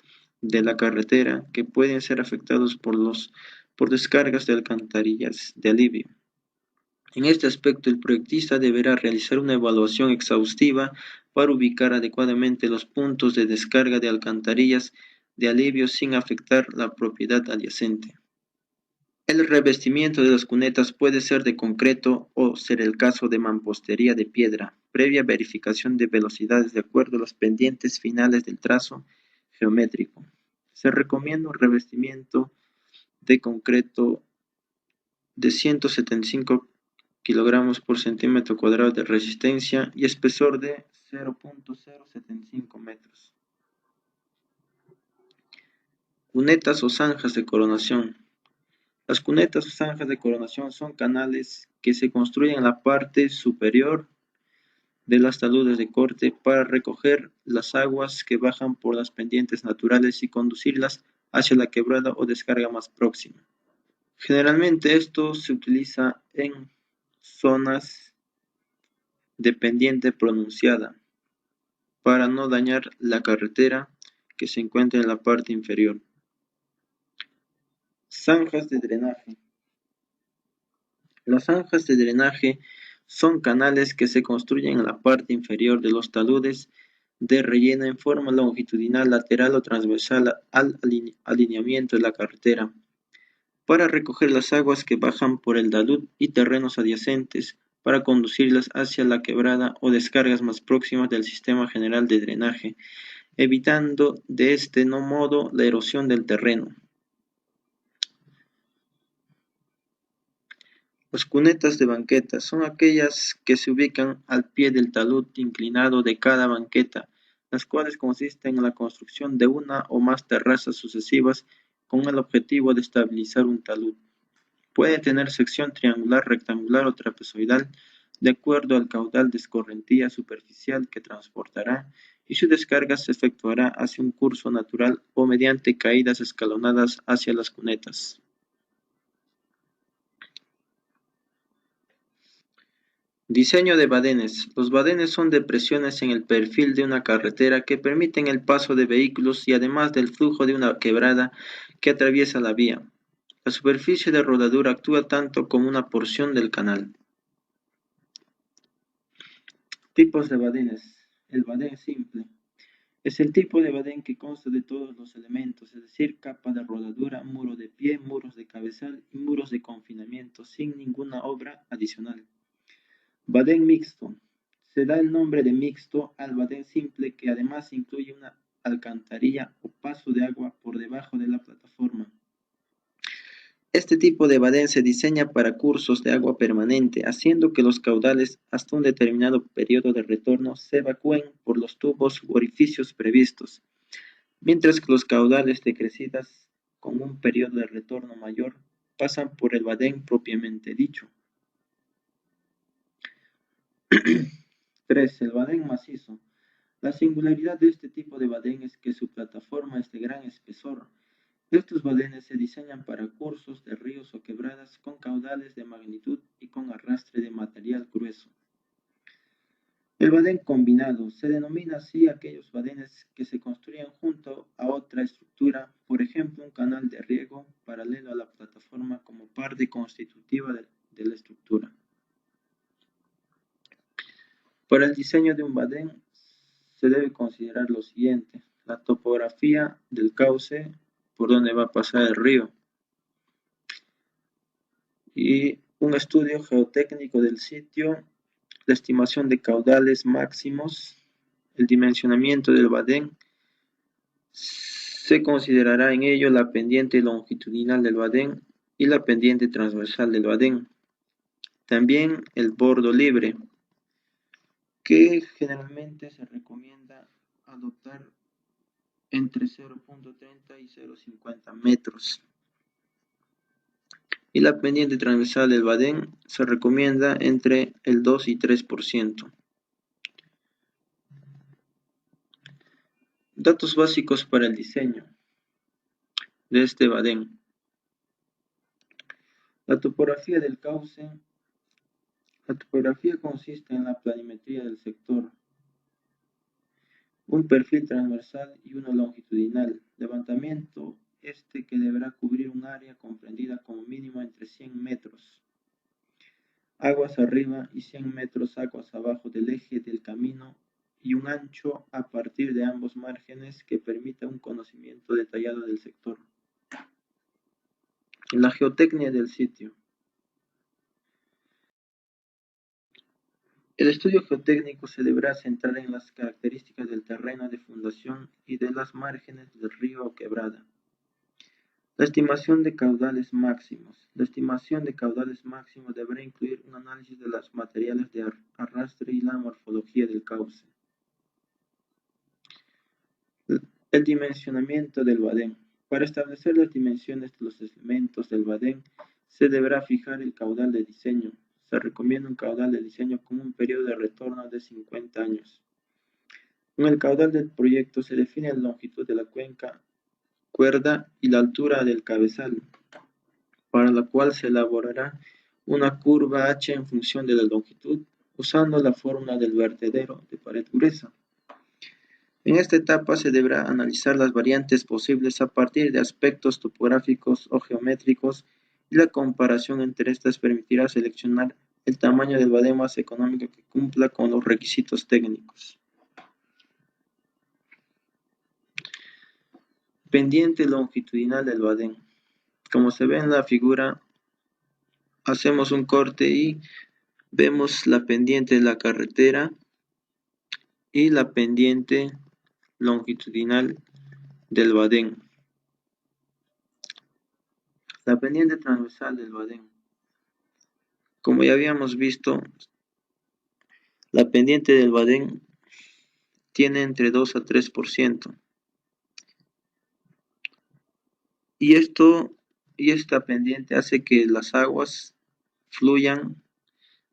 de la carretera, que pueden ser afectados por descargas de alcantarillas de alivio. En este aspecto, el proyectista deberá realizar una evaluación exhaustiva para ubicar adecuadamente los puntos de descarga de alcantarillas de alivio sin afectar la propiedad adyacente. El revestimiento de las cunetas puede ser de concreto o ser el caso de mampostería de piedra, previa verificación de velocidades de acuerdo a las pendientes finales del trazo geométrico. Se recomienda un revestimiento de concreto de 175 kilogramos por centímetro cuadrado de resistencia y espesor de 0.075 metros. Cunetas o zanjas de coronación. Las cunetas o zanjas de coronación son canales que se construyen en la parte superior de las taludes de corte para recoger las aguas que bajan por las pendientes naturales y conducirlas hacia la quebrada o descarga más próxima. Generalmente esto se utiliza en zonas de pendiente pronunciada para no dañar la carretera que se encuentra en la parte inferior. Zanjas de drenaje. Las zanjas de drenaje son canales que se construyen en la parte inferior de los taludes de relleno en forma longitudinal, lateral o transversal al alineamiento de la carretera, para recoger las aguas que bajan por el talud y terrenos adyacentes, para conducirlas hacia la quebrada o descargas más próximas del sistema general de drenaje, evitando de este modo la erosión del terreno. Las cunetas de banqueta son aquellas que se ubican al pie del talud inclinado de cada banqueta, las cuales consisten en la construcción de una o más terrazas sucesivas con el objetivo de estabilizar un talud. Puede tener sección triangular, rectangular o trapezoidal, de acuerdo al caudal de escorrentía superficial que transportará, y su descarga se efectuará hacia un curso natural o mediante caídas escalonadas hacia las cunetas. Diseño de badenes. Los badenes son depresiones en el perfil de una carretera que permiten el paso de vehículos y además del flujo de una quebrada que atraviesa la vía. La superficie de rodadura actúa tanto como una porción del canal. Tipos de badenes. El badén simple. Es el tipo de badén que consta de todos los elementos, es decir, capa de rodadura, muro de pie, muros de cabezal y muros de confinamiento, sin ninguna obra adicional. Badén mixto. Se da el nombre de mixto al badén simple que además incluye una alcantarilla o paso de agua por debajo de la plataforma. Este tipo de badén se diseña para cursos de agua permanente, haciendo que los caudales hasta un determinado periodo de retorno se evacúen por los tubos u orificios previstos, mientras que los caudales de crecidas con un periodo de retorno mayor pasan por el badén propiamente dicho. 3. El badén macizo. La singularidad de este tipo de badén es que su plataforma es de gran espesor. Estos badenes se diseñan para cursos de ríos o quebradas con caudales de magnitud y con arrastre de material grueso. El badén combinado. Se denomina así a aquellos badenes que se construyen junto a otra estructura, por ejemplo un canal de riego paralelo a la plataforma como parte constitutiva de la estructura. Para el diseño de un badén se debe considerar lo siguiente: la topografía del cauce por donde va a pasar el río y un estudio geotécnico del sitio, la estimación de caudales máximos, el dimensionamiento del badén. Se considerará en ello la pendiente longitudinal del badén y la pendiente transversal del badén. También el bordo libre, que generalmente se recomienda adoptar entre 0.30 y 0.50 metros. y la pendiente transversal del badén se recomienda entre el 2 y 3%. Datos básicos para el diseño de este badén. La topografía del cauce. La topografía consiste en la planimetría del sector, un perfil transversal y uno longitudinal. Levantamiento que deberá cubrir un área comprendida como mínimo entre 100 metros. Aguas arriba y 100 metros aguas abajo del eje del camino y un ancho a partir de ambos márgenes que permita un conocimiento detallado del sector. La geotecnia del sitio. El estudio geotécnico se deberá centrar en las características del terreno de fundación y de las márgenes del río o quebrada. La estimación de caudales máximos. La estimación de caudales máximos deberá incluir un análisis de los materiales de arrastre y la morfología del cauce. El dimensionamiento del badén. Para establecer las dimensiones de los elementos del badén, se deberá fijar el caudal de diseño. Se recomienda un caudal de diseño con un periodo de retorno de 50 años. En el caudal del proyecto se define la longitud de la cuerda y la altura del cabezal, para la cual se elaborará una curva H en función de la longitud, usando la fórmula del vertedero de pared gruesa. En esta etapa se deberá analizar las variantes posibles a partir de aspectos topográficos o geométricos y la comparación entre estas permitirá seleccionar el tamaño del badén más económico que cumpla con los requisitos técnicos. Pendiente longitudinal del badén. Como se ve en la figura, hacemos un corte y vemos la pendiente de la carretera y la pendiente longitudinal del badén. La pendiente transversal del badén. Como ya habíamos visto, la pendiente del badén tiene entre 2 a 3%. Y esta pendiente hace que las aguas fluyan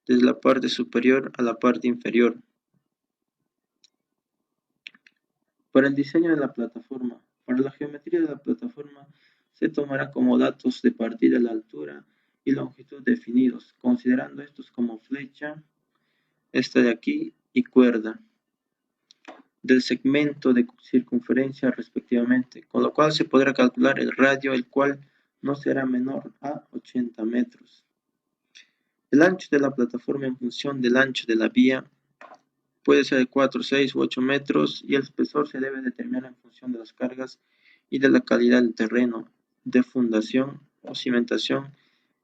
desde la parte superior a la parte inferior. Para el diseño de la plataforma. Para la geometría de la plataforma se tomará como datos de partida la altura y longitud definidos, considerando estos como flecha, esta de aquí, y cuerda del segmento de circunferencia respectivamente, con lo cual se podrá calcular el radio, el cual no será menor a 80 metros. El ancho de la plataforma en función del ancho de la vía puede ser de 4, 6 u 8 metros y el espesor se debe determinar en función de las cargas y de la calidad del terreno, de fundación o cimentación.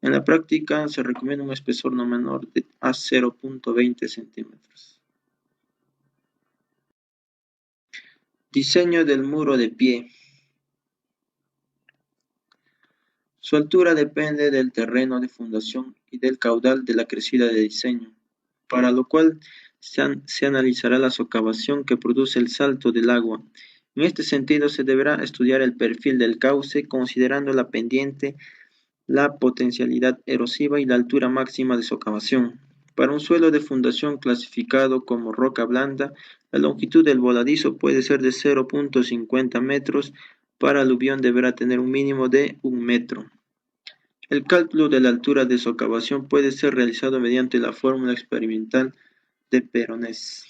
En la práctica se recomienda un espesor no menor a 0.20 centímetros. Diseño del muro de pie. Su altura depende del terreno de fundación y del caudal de la crecida de diseño, para lo cual se analizará la socavación que produce el salto del agua. En este sentido, se deberá estudiar el perfil del cauce, considerando la pendiente, la potencialidad erosiva y la altura máxima de socavación. Para un suelo de fundación clasificado como roca blanda, la longitud del voladizo puede ser de 0.50 metros. Para aluvión deberá tener un mínimo de 1 metro. El cálculo de la altura de socavación puede ser realizado mediante la fórmula experimental de Peronés.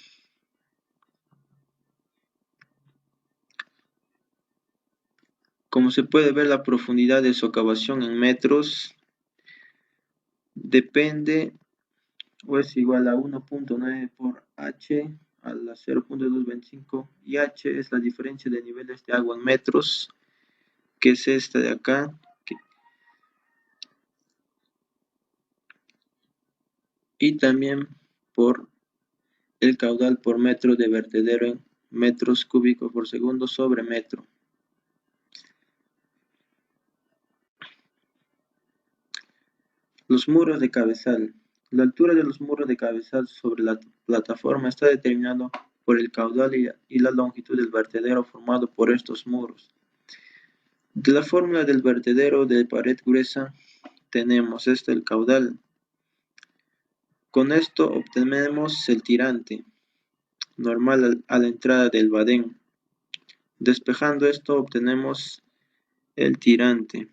Como se puede ver, la profundidad de socavación en metros depende o es igual a 1.9 por H a la 0.225 y H es la diferencia de niveles de agua en metros, que es esta de acá, y también por el caudal por metro de vertedero en metros cúbicos por segundo sobre metro. Los muros de cabezal. La altura de los muros de cabezal sobre la plataforma está determinado por el caudal y la longitud del vertedero formado por estos muros. De la fórmula del vertedero de pared gruesa tenemos el caudal. Con esto obtenemos el tirante normal a la entrada del badén. Despejando esto obtenemos el tirante.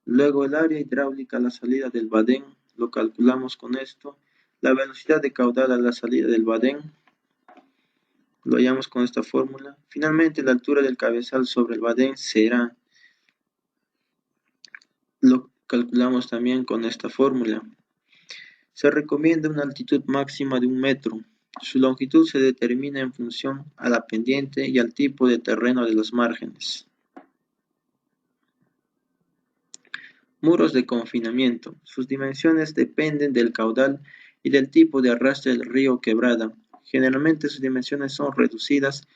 Luego el área hidráulica a la salida del badén lo calculamos con esto. La velocidad de caudal a la salida del badén lo hallamos con esta fórmula. Finalmente la altura del cabezal sobre el badén lo calculamos también con esta fórmula. Se recomienda una altitud máxima de 1 metro. Su longitud se determina en función a la pendiente y al tipo de terreno de los márgenes. Muros de confinamiento. Sus dimensiones dependen del caudal y del tipo de arrastre del río o quebrada. Generalmente sus dimensiones son reducidas,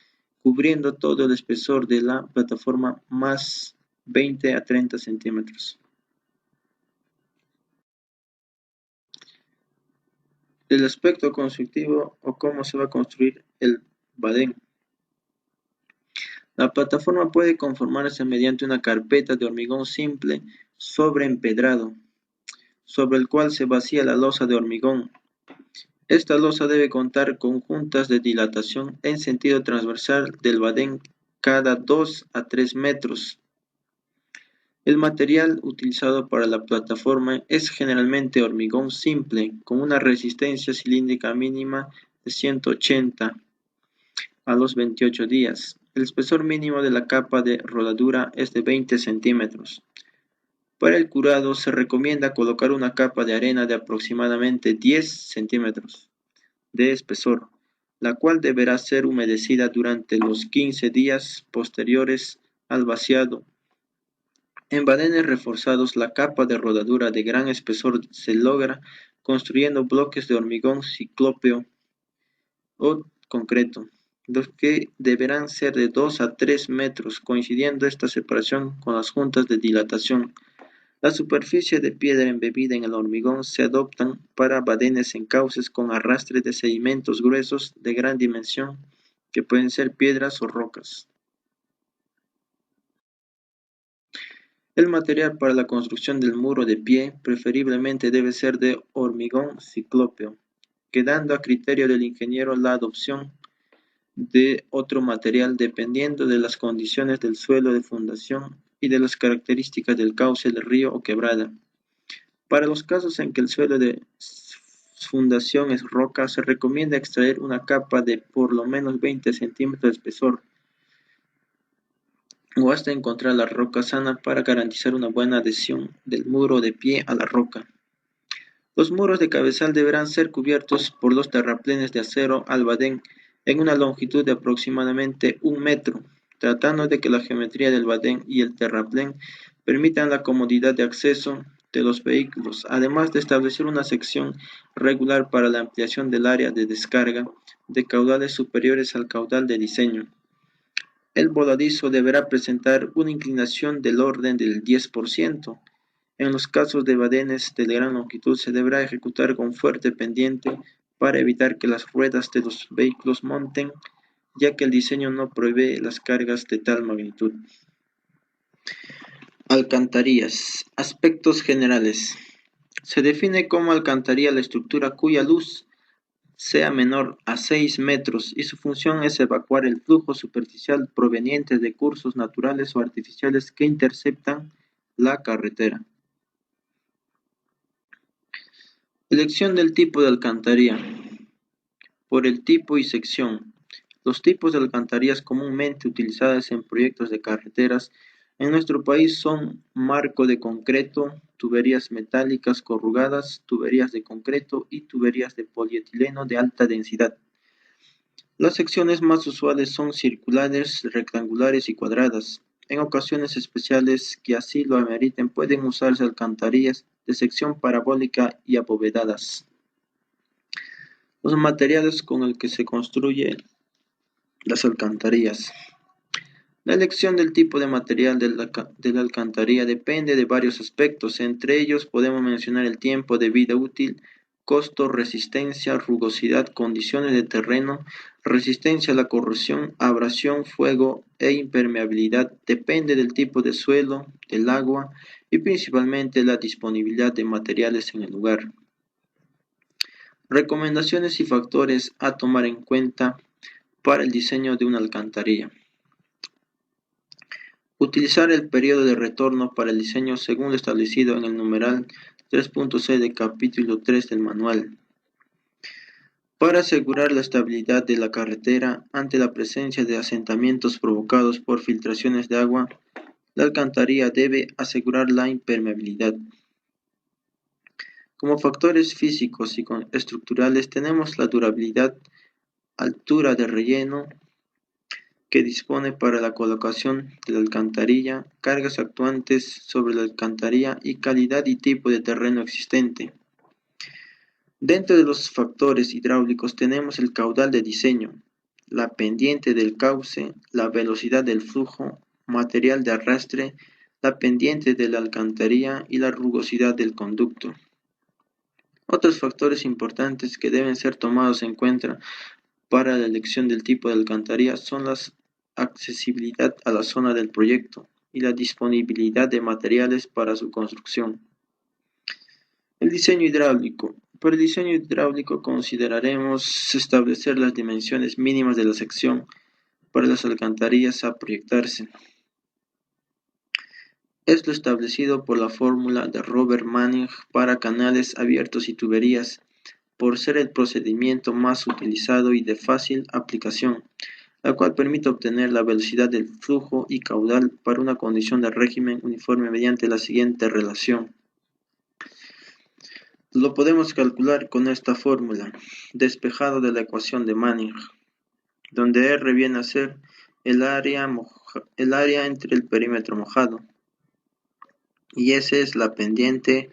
cubriendo todo el espesor de la plataforma más 20 a 30 centímetros. El aspecto constructivo o cómo se va a construir el badén. La plataforma puede conformarse mediante una carpeta de hormigón simple sobreempedrado, sobre el cual se vacía la losa de hormigón. Esta losa debe contar con juntas de dilatación en sentido transversal del badén cada 2 a 3 metros. El material utilizado para la plataforma es generalmente hormigón simple, con una resistencia cilíndrica mínima de 180 a los 28 días. El espesor mínimo de la capa de rodadura es de 20 centímetros. Para el curado se recomienda colocar una capa de arena de aproximadamente 10 centímetros de espesor, la cual deberá ser humedecida durante los 15 días posteriores al vaciado. En badenes reforzados, la capa de rodadura de gran espesor se logra construyendo bloques de hormigón ciclópeo o concreto, los que deberán ser de 2 a 3 metros, coincidiendo esta separación con las juntas de dilatación. La superficie de piedra embebida en el hormigón se adoptan para badenes en cauces con arrastre de sedimentos gruesos de gran dimensión, que pueden ser piedras o rocas. El material para la construcción del muro de pie preferiblemente debe ser de hormigón ciclópeo, quedando a criterio del ingeniero la adopción de otro material dependiendo de las condiciones del suelo de fundación y de las características del cauce del río o quebrada. Para los casos en que el suelo de fundación es roca, se recomienda extraer una capa de por lo menos 20 centímetros de espesor, o hasta encontrar la roca sana para garantizar una buena adhesión del muro de pie a la roca. Los muros de cabezal deberán ser cubiertos por los terraplenes de acero al badén en una longitud de aproximadamente 1 metro, tratando de que la geometría del badén y el terraplén permitan la comodidad de acceso de los vehículos, además de establecer una sección regular para la ampliación del área de descarga de caudales superiores al caudal de diseño. El voladizo deberá presentar una inclinación del orden del 10%. En los casos de badenes de gran longitud se deberá ejecutar con fuerte pendiente para evitar que las ruedas de los vehículos monten, ya que el diseño no prevé las cargas de tal magnitud. Alcantarillas. Aspectos generales. Se define como alcantarilla la estructura cuya luz sea menor a 6 metros y su función es evacuar el flujo superficial proveniente de cursos naturales o artificiales que interceptan la carretera. Elección del tipo de alcantarilla. Por el tipo y sección. Los tipos de alcantarillas comúnmente utilizadas en proyectos de carreteras en nuestro país son marco de concreto, tuberías metálicas corrugadas, tuberías de concreto y tuberías de polietileno de alta densidad. Las secciones más usuales son circulares, rectangulares y cuadradas. En ocasiones especiales que así lo ameriten pueden usarse alcantarillas de sección parabólica y abovedadas. Los materiales con el que se construyen las alcantarillas. La elección del tipo de material de la alcantarilla depende de varios aspectos. Entre ellos podemos mencionar el tiempo de vida útil, costo, resistencia, rugosidad, condiciones de terreno, resistencia a la corrosión, abrasión, fuego e impermeabilidad. Depende del tipo de suelo, del agua y principalmente la disponibilidad de materiales en el lugar. Recomendaciones y factores a tomar en cuenta para el diseño de una alcantarilla. Utilizar el periodo de retorno para el diseño según lo establecido en el numeral 3.6 del capítulo 3 del manual. Para asegurar la estabilidad de la carretera ante la presencia de asentamientos provocados por filtraciones de agua, la alcantarilla debe asegurar la impermeabilidad. Como factores físicos y estructurales tenemos la durabilidad, altura de relleno que dispone para la colocación de la alcantarilla, cargas actuantes sobre la alcantarilla y calidad y tipo de terreno existente. Dentro de los factores hidráulicos tenemos el caudal de diseño, la pendiente del cauce, la velocidad del flujo, material de arrastre, la pendiente de la alcantarilla y la rugosidad del conducto. Otros factores importantes que deben ser tomados en cuenta para la elección del tipo de alcantarilla son la accesibilidad a la zona del proyecto y la disponibilidad de materiales para su construcción. El diseño hidráulico. Para el diseño hidráulico consideraremos establecer las dimensiones mínimas de la sección para las alcantarillas a proyectarse. Es lo establecido por la fórmula de Robert Manning para canales abiertos y tuberías, por ser el procedimiento más utilizado y de fácil aplicación, la cual permite obtener la velocidad del flujo y caudal para una condición de régimen uniforme mediante la siguiente relación. Lo podemos calcular con esta fórmula, despejado de la ecuación de Manning, donde R viene a ser el área entre el perímetro mojado, y S es la pendiente,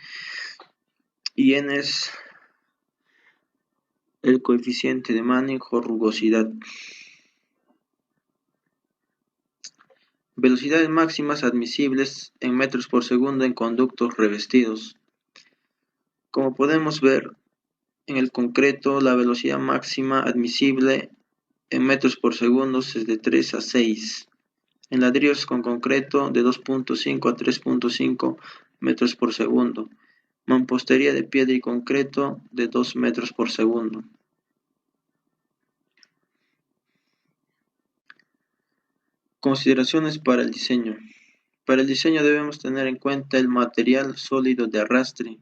y N es el coeficiente de Manning o rugosidad. Velocidades máximas admisibles en metros por segundo en conductos revestidos. Como podemos ver, en el concreto la velocidad máxima admisible en metros por segundo es de 3 a 6. En ladrillos con concreto de 2.5 a 3.5 metros por segundo. Mampostería de piedra y concreto de 2 metros por segundo. Consideraciones para el diseño. Para el diseño debemos tener en cuenta el material sólido de arrastre,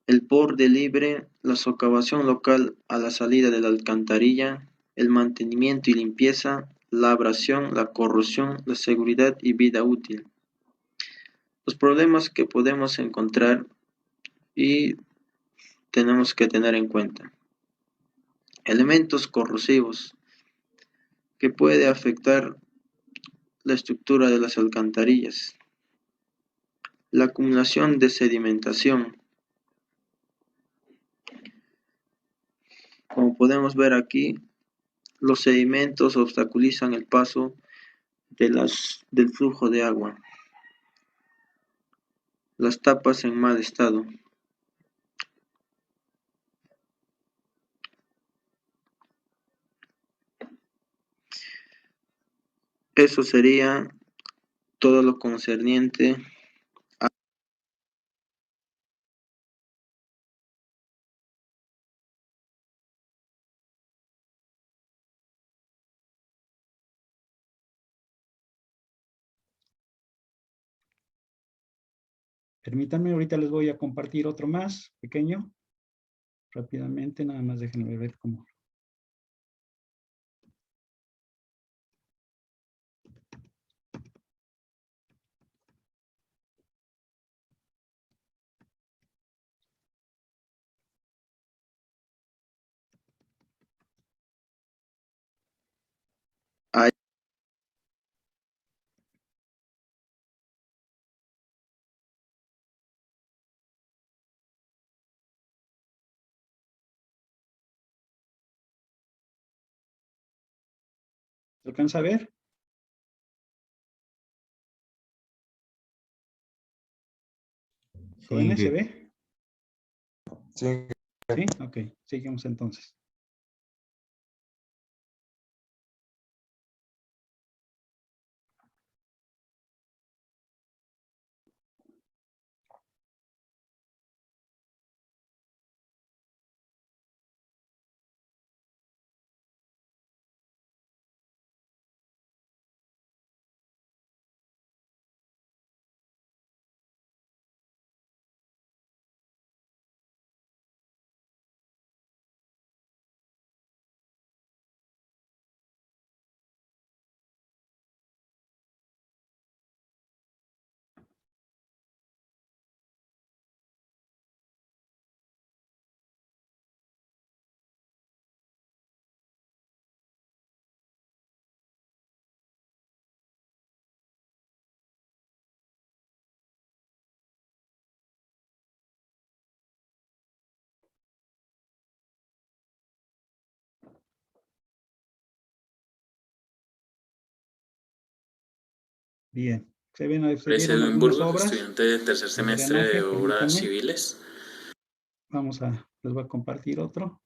el borde libre, la socavación local a la salida de la alcantarilla, el mantenimiento y limpieza, la abrasión, la corrosión, la seguridad y vida útil. Los problemas que podemos encontrar y tenemos que tener en cuenta. Elementos corrosivos que puede afectar la estructura de las alcantarillas. La acumulación de sedimentación. Como podemos ver aquí, los sedimentos obstaculizan el paso del flujo de agua. Las tapas en mal estado. Eso sería todo lo concerniente a Permítanme, ahorita les voy a compartir otro más, pequeño. Rápidamente, nada más déjenme ver cómo. ¿Se alcanza a ver? ¿Jóvenes, se ve? Sí. Sí, ok, seguimos entonces. Bien. Se Soy vieron Edwin algunas Burgos, obras estudiante de tercer semestre drenaje, de obras permítanme. civiles. Les voy a compartir otro.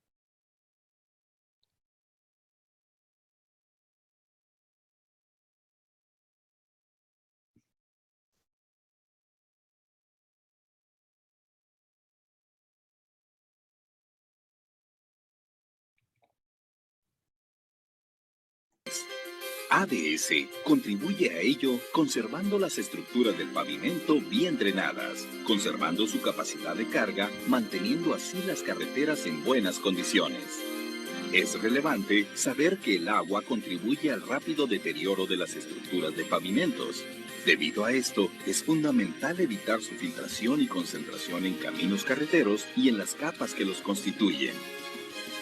ADS contribuye a ello conservando las estructuras del pavimento bien drenadas, conservando su capacidad de carga, manteniendo así las carreteras en buenas condiciones. Es relevante saber que el agua contribuye al rápido deterioro de las estructuras de pavimentos. Debido a esto, es fundamental evitar su filtración y concentración en caminos carreteros y en las capas que los constituyen.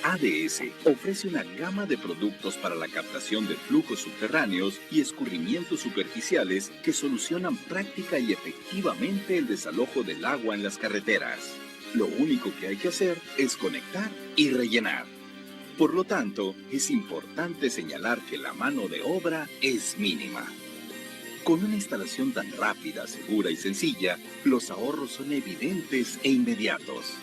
ADS ofrece una gama de productos para la captación de flujos subterráneos y escurrimientos superficiales que solucionan práctica y efectivamente el desalojo del agua en las carreteras. Lo único que hay que hacer es conectar y rellenar. Por lo tanto, es importante señalar que la mano de obra es mínima. Con una instalación tan rápida, segura y sencilla, los ahorros son evidentes e inmediatos.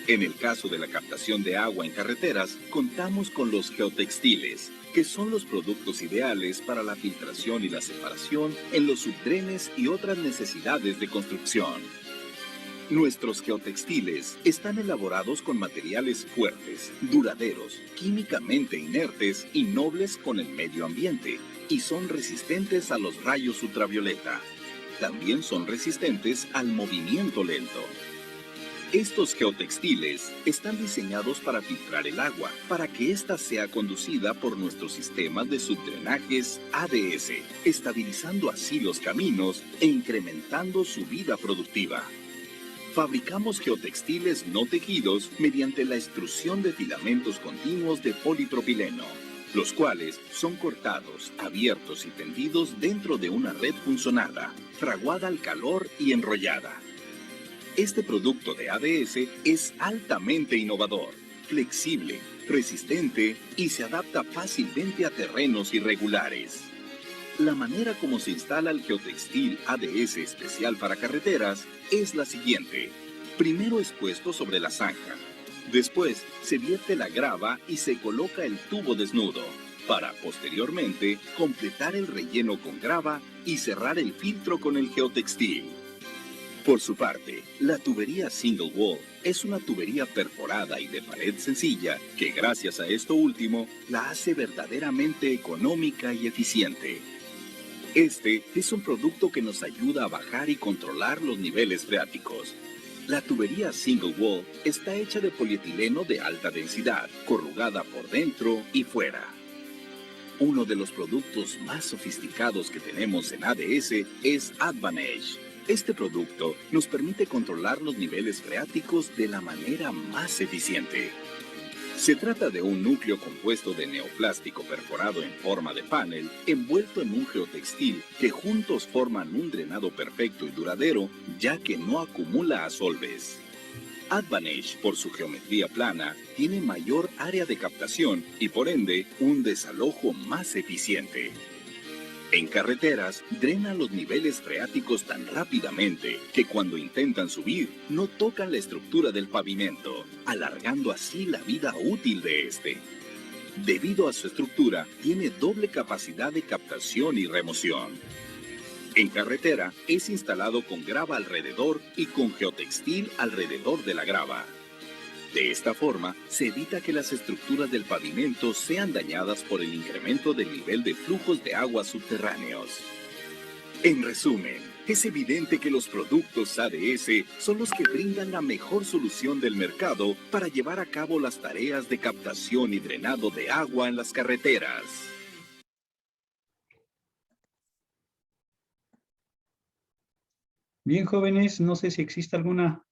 En el caso de la captación de agua en carreteras, contamos con los geotextiles, que son los productos ideales para la filtración y la separación en los subdrenes y otras necesidades de construcción. Nuestros geotextiles están elaborados con materiales fuertes, duraderos, químicamente inertes y nobles con el medio ambiente, y son resistentes a los rayos ultravioleta. También son resistentes al movimiento lento. Estos geotextiles están diseñados para filtrar el agua, para que ésta sea conducida por nuestros sistemas de subdrenajes ADS, estabilizando así los caminos e incrementando su vida productiva. Fabricamos geotextiles no tejidos mediante la extrusión de filamentos continuos de polipropileno, los cuales son cortados, abiertos y tendidos dentro de una red funcionada, fraguada al calor y enrollada. Este producto de ADS es altamente innovador, flexible, resistente y se adapta fácilmente a terrenos irregulares. La manera como se instala el geotextil ADS especial para carreteras es la siguiente. Primero es puesto sobre la zanja. Después se vierte la grava y se coloca el tubo desnudo, para posteriormente completar el relleno con grava y cerrar el filtro con el geotextil. Por su parte, la tubería single wall es una tubería perforada y de pared sencilla que gracias a esto último la hace verdaderamente económica y eficiente. Este es un producto que nos ayuda a bajar y controlar los niveles freáticos. La tubería single wall está hecha de polietileno de alta densidad, corrugada por dentro y fuera. Uno de los productos más sofisticados que tenemos en ADS es Advantage. Este producto nos permite controlar los niveles freáticos de la manera más eficiente. Se trata de un núcleo compuesto de neoplástico perforado en forma de panel, envuelto en un geotextil que juntos forman un drenado perfecto y duradero, ya que no acumula asolves. Advantage, por su geometría plana, tiene mayor área de captación y por ende un desalojo más eficiente. En carreteras, drena los niveles freáticos tan rápidamente que cuando intentan subir, no tocan la estructura del pavimento, alargando así la vida útil de este. Debido a su estructura, tiene doble capacidad de captación y remoción. En carretera, es instalado con grava alrededor y con geotextil alrededor de la grava. De esta forma, se evita que las estructuras del pavimento sean dañadas por el incremento del nivel de flujos de agua subterráneos. En resumen, es evidente que los productos ADS son los que brindan la mejor solución del mercado para llevar a cabo las tareas de captación y drenado de agua en las carreteras. Bien, jóvenes, no sé si existe alguna